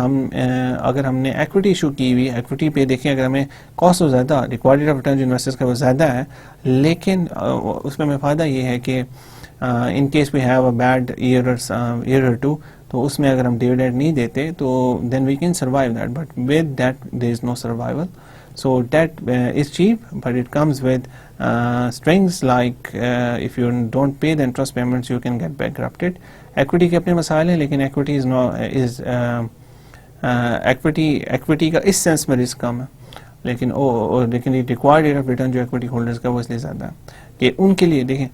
हमने एक्विटी इशू की हुई, एक्विटी पे देखें अगर हमें कॉस्ट तो ज़्यादा, रिक्वायर्ड रेट ऑफ रिटर्न जो इन्वेस्टर्स का वो ज़्यादा है, लेकिन उसमें हमें फ़ायदा ये है कि in case we have a bad year और टू, तो उसमें अगर हम डिविडेंड नहीं देते तो then we can survive that, but with that there is no survival. So debt is cheap, but it comes with strings like if you don't pay the interest payments, you can get bankrupted. Equity के अपने मसाइल हैं, लेकिन equity equity का इस सेंस में रिस्क कम है, लेकिन रिक्वायर्ड रेट ऑफ रिटर्न जो equity होल्डर्स का वो इसलिए ज़्यादा है कि उनके लिए. देखें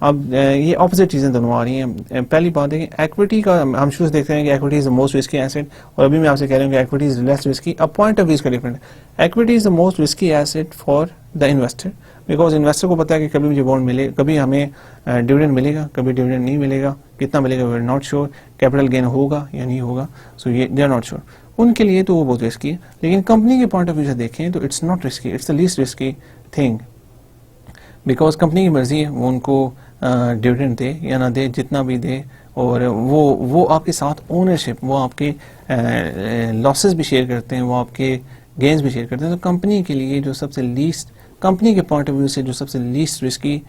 अब ये ऑपोजिट चीज़ें दोनों आ रही हैं. पहली बात है कि एक्विटी का हम शुरू से देखते हैं कि equity is the most risky asset, और अभी मैं आपसे कह रहा हूँ कि एक्विटी इज़ लेस रिस्की. अब पॉइंट ऑफ व्यू इसका डिफरेंट है. Equity is the most risky asset for the investor, because investor को पता है कि कभी मुझे बॉन्ड मिले, कभी हमें डिविडेंड मिलेगा, कभी डिविडेंड नहीं मिलेगा, कितना मिलेगा we are not sure, capital gain होगा या नहीं होगा, सो ये दे आर नॉट श्योर. उनके लिए तो वो बहुत रिस्की है. लेकिन कंपनी के पॉइंट ऑफ व्यू से देखें तो it's not risky, it's the least risky thing, because company की मर्जी है वो उनको डिविडेंड दे या ना दे, जितना भी दे, और वो आपके साथ ओनरशिप, वो आपके लॉसेस भी शेयर करते हैं, वो आपके गेंस भी शेयर करते हैं. तो कंपनी के लिए जो सबसे लीस्ट, कंपनी के पॉइंट ऑफ व्यू से जो सबसे least risky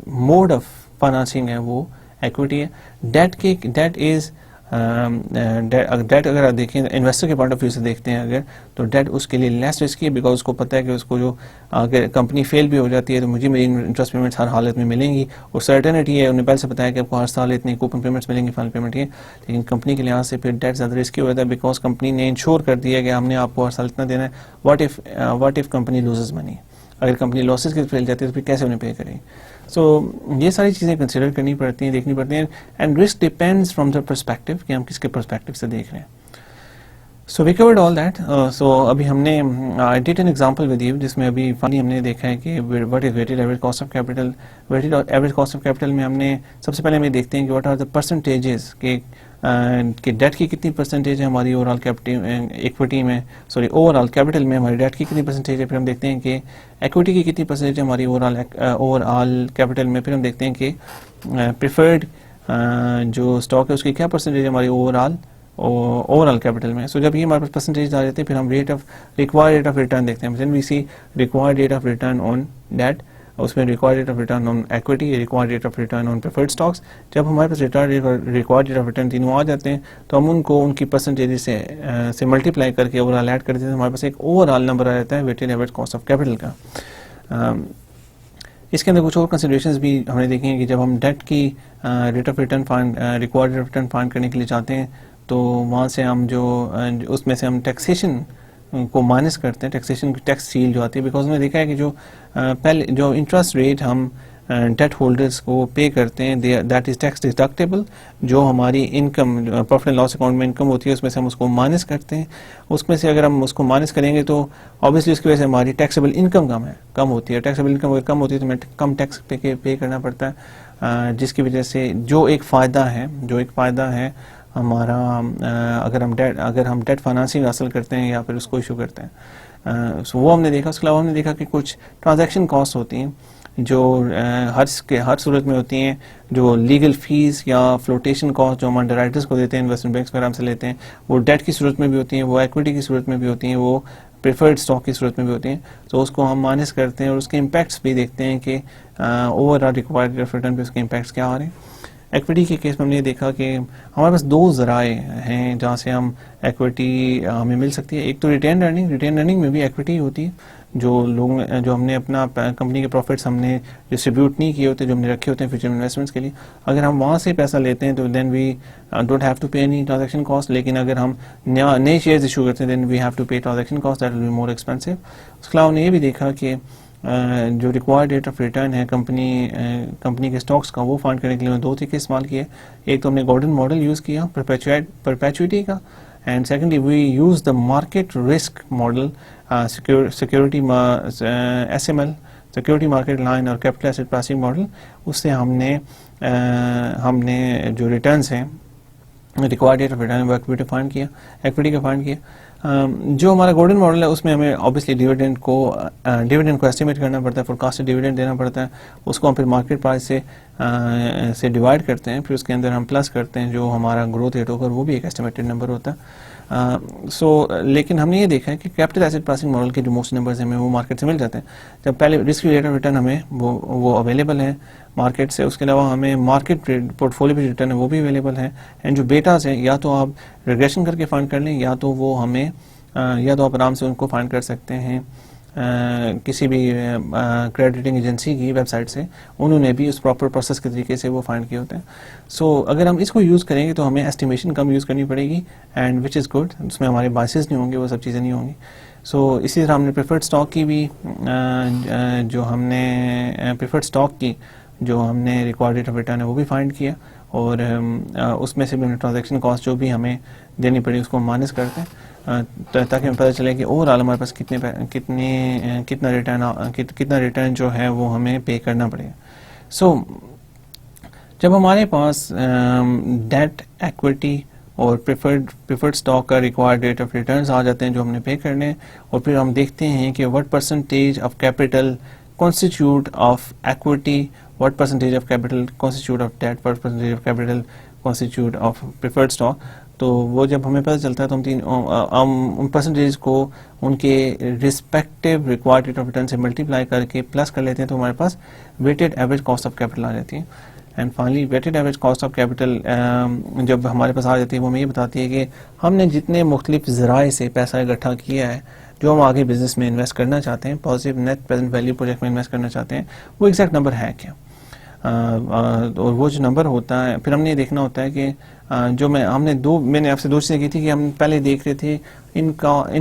mode of financing है वो एक्विटी है. डेट इज़ डेट अगर आप देखें इन्वेस्टर के पॉइंट ऑफ व्यू से देखते हैं अगर, तो डेट उसके लिए लेस रिस्की है, बिकॉज उसको पता है कि उसको जो अगर कंपनी फेल भी हो जाती है तो मुझे मेरी इंटरेस्ट पेमेंट्स हर हालत में मिलेंगी, और सर्टेनिटी है, उन्हें पहले से पता है कि आपको हर साल इतनी कूपन पेमेंट्स मिलेंगी, फाइनल पेमेंट है. लेकिन कंपनी के लिहाज से फिर डेट ज़्यादा रिस्की हो जाता है, बिकॉज कंपनी ने इंश्योर कर दिया कि हमने आपको हर साल इतना देना है. What if company loses money, अगर कंपनी लॉसेस के फैल जाती है तो फिर कैसे उन्हें पे करें. सो ये सारी चीज़ें कंसिडर करनी पड़ती हैं, देखनी पड़ती हैं. And risk depends from the perspective कि हम किसके पर्सपेक्टिव से देख रहे हैं. So we covered all that. So अभी हमने I did an example with you जिसमें अभी फाइनली हमने देखा है कि what is weighted average cost of capital. Weighted average cost of capital में हमने सबसे पहले हमें देखते हैं कि व्हाट आर द परसेंटेजेस कि डेट की कितनी परसेंटेज है हमारी ओवरऑल इक्विटी में, सॉरी ओवरऑल कैपिटल में हमारी डेट की कितनी परसेंटेज है. फिर हम देखते हैं कि इक्विटी की कितनी परसेंटेज है हमारी ओवरऑल कैपिटल में. फिर हम देखते हैं कि प्रिफर्ड जो स्टॉक है उसकी क्या परसेंटेज है हमारी ओवरऑल कैपिटल में. सो जब ये हमारे पास परसेंटेज आ जाते हैं फिर हम रिक्वायर्ड रेट ऑफ रिटर्न देखते हैं. Then we see required rate of return on debt, उसमें required rate of return on equity, required rate of return on preferred stocks. जब हमारे पास रिक्वायर्ड रेट ऑफ रिटर्न तीनों आ जाते हैं तो हम उनको उनकी परसेंटेज से मल्टीप्लाई करके ओवरऑल ऐड कर देते हैं. हमारे पास एक ओवरऑल नंबर आ जाता है weighted average cost of capital का. इसके अंदर कुछ और कंसिडरेशंस भी हमने देखे हैं कि जब हम डेट की rate of return find required rate of return find करने के लिए चाहते हैं तो वहाँ से हम जो उसमें से हम टैक्सेशन को माइनस करते हैं, टैक्सेशन की टैक्स सील जो आती है. बिकॉज हमने देखा है कि जो पहले जो इंटरेस्ट रेट हम डेट होल्डर्स को पे करते हैं दैट इज टैक्स डिडक्टेबल. जो हमारी income profit and loss account में इनकम होती है उसमें से हम उसको माइनस करते हैं. उसमें से अगर हम उसको माइनस करेंगे तो ऑब्वियसली उसकी वजह से हमारी टैक्सेबल इनकम कम होती है. टैक्सेबल इनकम अगर कम होती है तो हमें कम टैक्स पे करना पड़ता है, जिसकी वजह से जो एक फ़ायदा है हमारा अगर हम डेट फाइनेंसिंग हासिल करते हैं या फिर उसको इशू करते हैं. सो वो हमने देखा. उसके अलावा हमने देखा कि कुछ ट्रांजैक्शन कॉस्ट होती हैं जो हर सूरत में होती हैं, जो लीगल फीस या फ्लोटेशन कॉस्ट जो हम अंडरराइटर्स को देते हैं, इन्वेस्टमेंट बैंक्स वगैरह से लेते हैं, वो डेट की सूरत में भी होती हैं, वो इक्विटी की सूरत में भी होती हैं, वो प्रेफर्ड स्टॉक की सूरत में भी होती हैं. तो उसको हम माइनस करते हैं और उसके इम्पैक्ट्स भी देखते हैं कि ओवरऑल रिक्वायर्ड रिटर्न पे उसके इम्पैक्ट्स क्या आ रहे हैं. इक्विटी के केस में हमने देखा कि हमारे पास दो ज़राए हैं जहाँ से हम इक्विटी हमें मिल सकती है. एक तो रिटेन अर्निंग में भी इक्विटी होती है. जो हमने अपना कंपनी के प्रॉफिट्स हमने डिस्ट्रीब्यूट नहीं किए होते, जो हमने रखे होते हैं फ्यूचर इन्वेस्टमेंट्स के लिए, अगर हम वहाँ से पैसा लेते हैं तो then we don't have to pay any transaction cost. लेकिन अगर हम नए शेयर्स इशू करते हैं then we have to pay transaction cost, that will be more expensive. उसके अलावा हमने ये भी देखा कि जो रिक्वायर्ड रेट ऑफ रिटर्न है कंपनी के स्टॉक्स का, वो फाइंड करने के लिए दो तरीके इस्तेमाल किए. एक तो हमने गॉर्डन मॉडल यूज़ किया परपेचुइटी का, and secondly we use the market risk model security SML security market line और कैपिटल एसेट प्राइसिंग मॉडल. उससे हमने जो रिटर्न्स हैं रिक्वायर्ड रेट ऑफ रिटर्न वो इक्विटी का फाइंड किया. जो हमारा गोल्डन मॉडल है उसमें हमें ऑब्वियसली डिविडेंड को एस्टिमेट करना पड़ता है, फोरकास्टेड डिविडेंड देना पड़ता है. उसको हम फिर मार्केट प्राइस से डिवाइड करते हैं, फिर उसके अंदर हम प्लस करते हैं जो हमारा ग्रोथ रेट होगा, वो भी एक एस्टिमेटेड नंबर होता है. लेकिन हमने ये देखा है कि कैपिटल एसेट प्राइसिंग मॉडल के जो मोस्ट नंबर्स हमें वो मार्केट से मिल जाते हैं. जब पहले रिस्क रेट ऑफ रिटर्न हमें वो अवेलेबल है मार्केट से. उसके अलावा हमें मार्केट पोर्टफोलियो पे रिटर्न है वो भी अवेलेबल है. एंड जो बेटास हैं या तो आप रिग्रेशन करके फाइंड कर लें या तो वो हमें या तो आप आराम से उनको फाइंड कर सकते हैं किसी भी क्रेडिट रेटिंग एजेंसी की वेबसाइट से. उन्होंने भी उस प्रॉपर प्रोसेस के तरीके से वो फाइंड किए होते हैं. सो अगर हम इसको यूज़ करेंगे तो हमें एस्टिमेशन कम यूज़ करनी पड़ेगी, एंड विच इज़ गुड. उसमें हमारे बायसेस नहीं होंगे, वो सब चीज़ें नहीं होंगी. सो इसी तरह हमने प्रेफर्ड स्टॉक की भी जो हमने रिक्वायर्ड रेट ऑफ रिटर्न है वो भी फाइंड किया, और उसमें से भी हमने ट्रांजैक्शन कॉस्ट जो भी हमें देनी पड़ी उसको माइनस करते हैं ताकि हमें पता चले कि ओवरऑल हमारे पास कितना रिटर्न जो है वो हमें पे करना पड़ेगा. सो जब हमारे पास डेट, इक्विटी और प्रेफर्ड स्टॉक का रिक्वायर्ड रेट ऑफ रिटर्न्स आ जाते हैं जो हमने पे करने हैं, और फिर हम देखते हैं कि what percentage of capital constitute of equity, what percentage of capital constitute of debt, what percentage of capital constitute of preferred stock. तो वो जब हमें पता चलता है तो हम उन परसेंटेज को उनके respective required rate of return से मल्टीप्लाई करके प्लस कर लेते हैं, तो हमारे पास weighted average cost of capital आ जाती है. And finally weighted average cost of capital जब हमारे पास आ जाती है वो हमें ये बताती है कि हमने जितने मुख्तलिफ ज़राए से पैसा इकट्ठा किया है, जो हम आगे बिजनेस में इन्वेस्ट करना चाहते हैं, positive net present value project में इन्वेस्ट करना चाहते हैं, वो एग्जैक्ट नंबर है क्या. और वो जो नंबर होता है, फिर हमने ये देखना होता है कि जो मैंने आपसे दो चीज़ें की थी कि हम पहले देख रहे थे in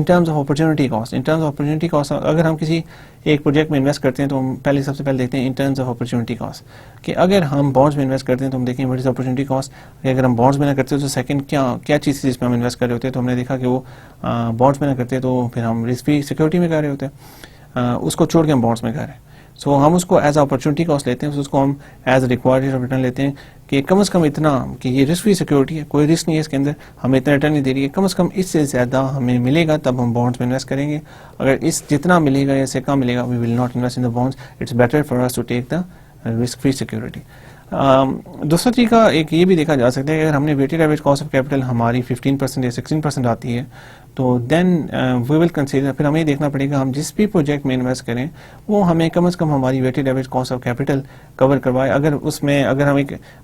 terms of opportunity cost. In terms of opportunity cost, अगर हम किसी एक प्रोजेक्ट में इन्वेस्ट करते हैं तो हम सबसे पहले देखते हैं in terms of opportunity cost, कि अगर हम बॉन्ड्स में इन्वेस्ट करते हैं तो हम देखें व्हाट इज अपॉर्चुनिटी कॉस्ट। अगर हम बॉन्ड्स में ना करते तो सेकंड क्या चीज़ थी जिसमें हम इन्वेस्ट कर रहे होते हैं, तो हमने देखा कि वो बॉन्ड्स में ना करते तो फिर हम रिस्क फ्री सिक्योरिटी में कर रहे होते हैं, उसको छोड़ के हम बॉन्ड्स में कर रहे हैं। सो हम उसको एज अपॉर्चुनिटी कॉस्ट लेते हैं, उसको हम as required rate of return लेते हैं कि कम से कम इतना कि ये रिस्क फ्री सिक्योरिटी है, कोई रिस्क नहीं है इसके अंदर, हमें इतना रिटर्न नहीं दे रही है, कम से कम इससे ज़्यादा हमें मिलेगा तब हम बॉन्ड्स में इन्वेस्ट करेंगे। अगर इस जितना मिलेगा या इससे कम मिलेगा, we will not invest in the bonds, it's better for us to take the risk free security. दूसरा तरीका एक ये भी देखा जा सकता है कि अगर हमने weighted average cost of capital हमारी 15% या 16% आती है तो देन वी विल कंसीडर, फिर हमें देखना पड़ेगा हम जिस भी प्रोजेक्ट में इन्वेस्ट करें वो हमें कम से कम हमारी weighted average cost of capital cover करवाए। अगर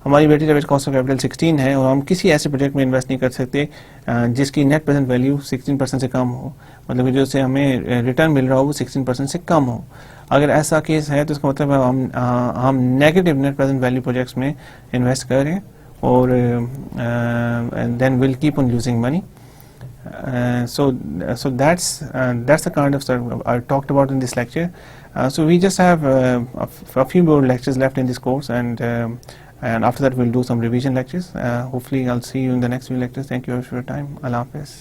हमारी weighted average cost of capital 16 है और हम किसी ऐसे प्रोजेक्ट में इन्वेस्ट नहीं कर सकते जिसकी नेट प्रेजेंट वैल्यू 16% से कम हो, मतलब जो से हमें रिटर्न मिल रहा हो वो 16% से कम हो, अगर ऐसा केस है तो इसका मतलब हम negative net present value projects में इन्वेस्ट करें और then will keep on losing money. So that's the kind of stuff I talked about in this lecture. So we just have a few more lectures left in this course, and after that we'll do some revision lectures. Hopefully I'll see you in the next few lectures. Thank you for your time. Allah Hafiz.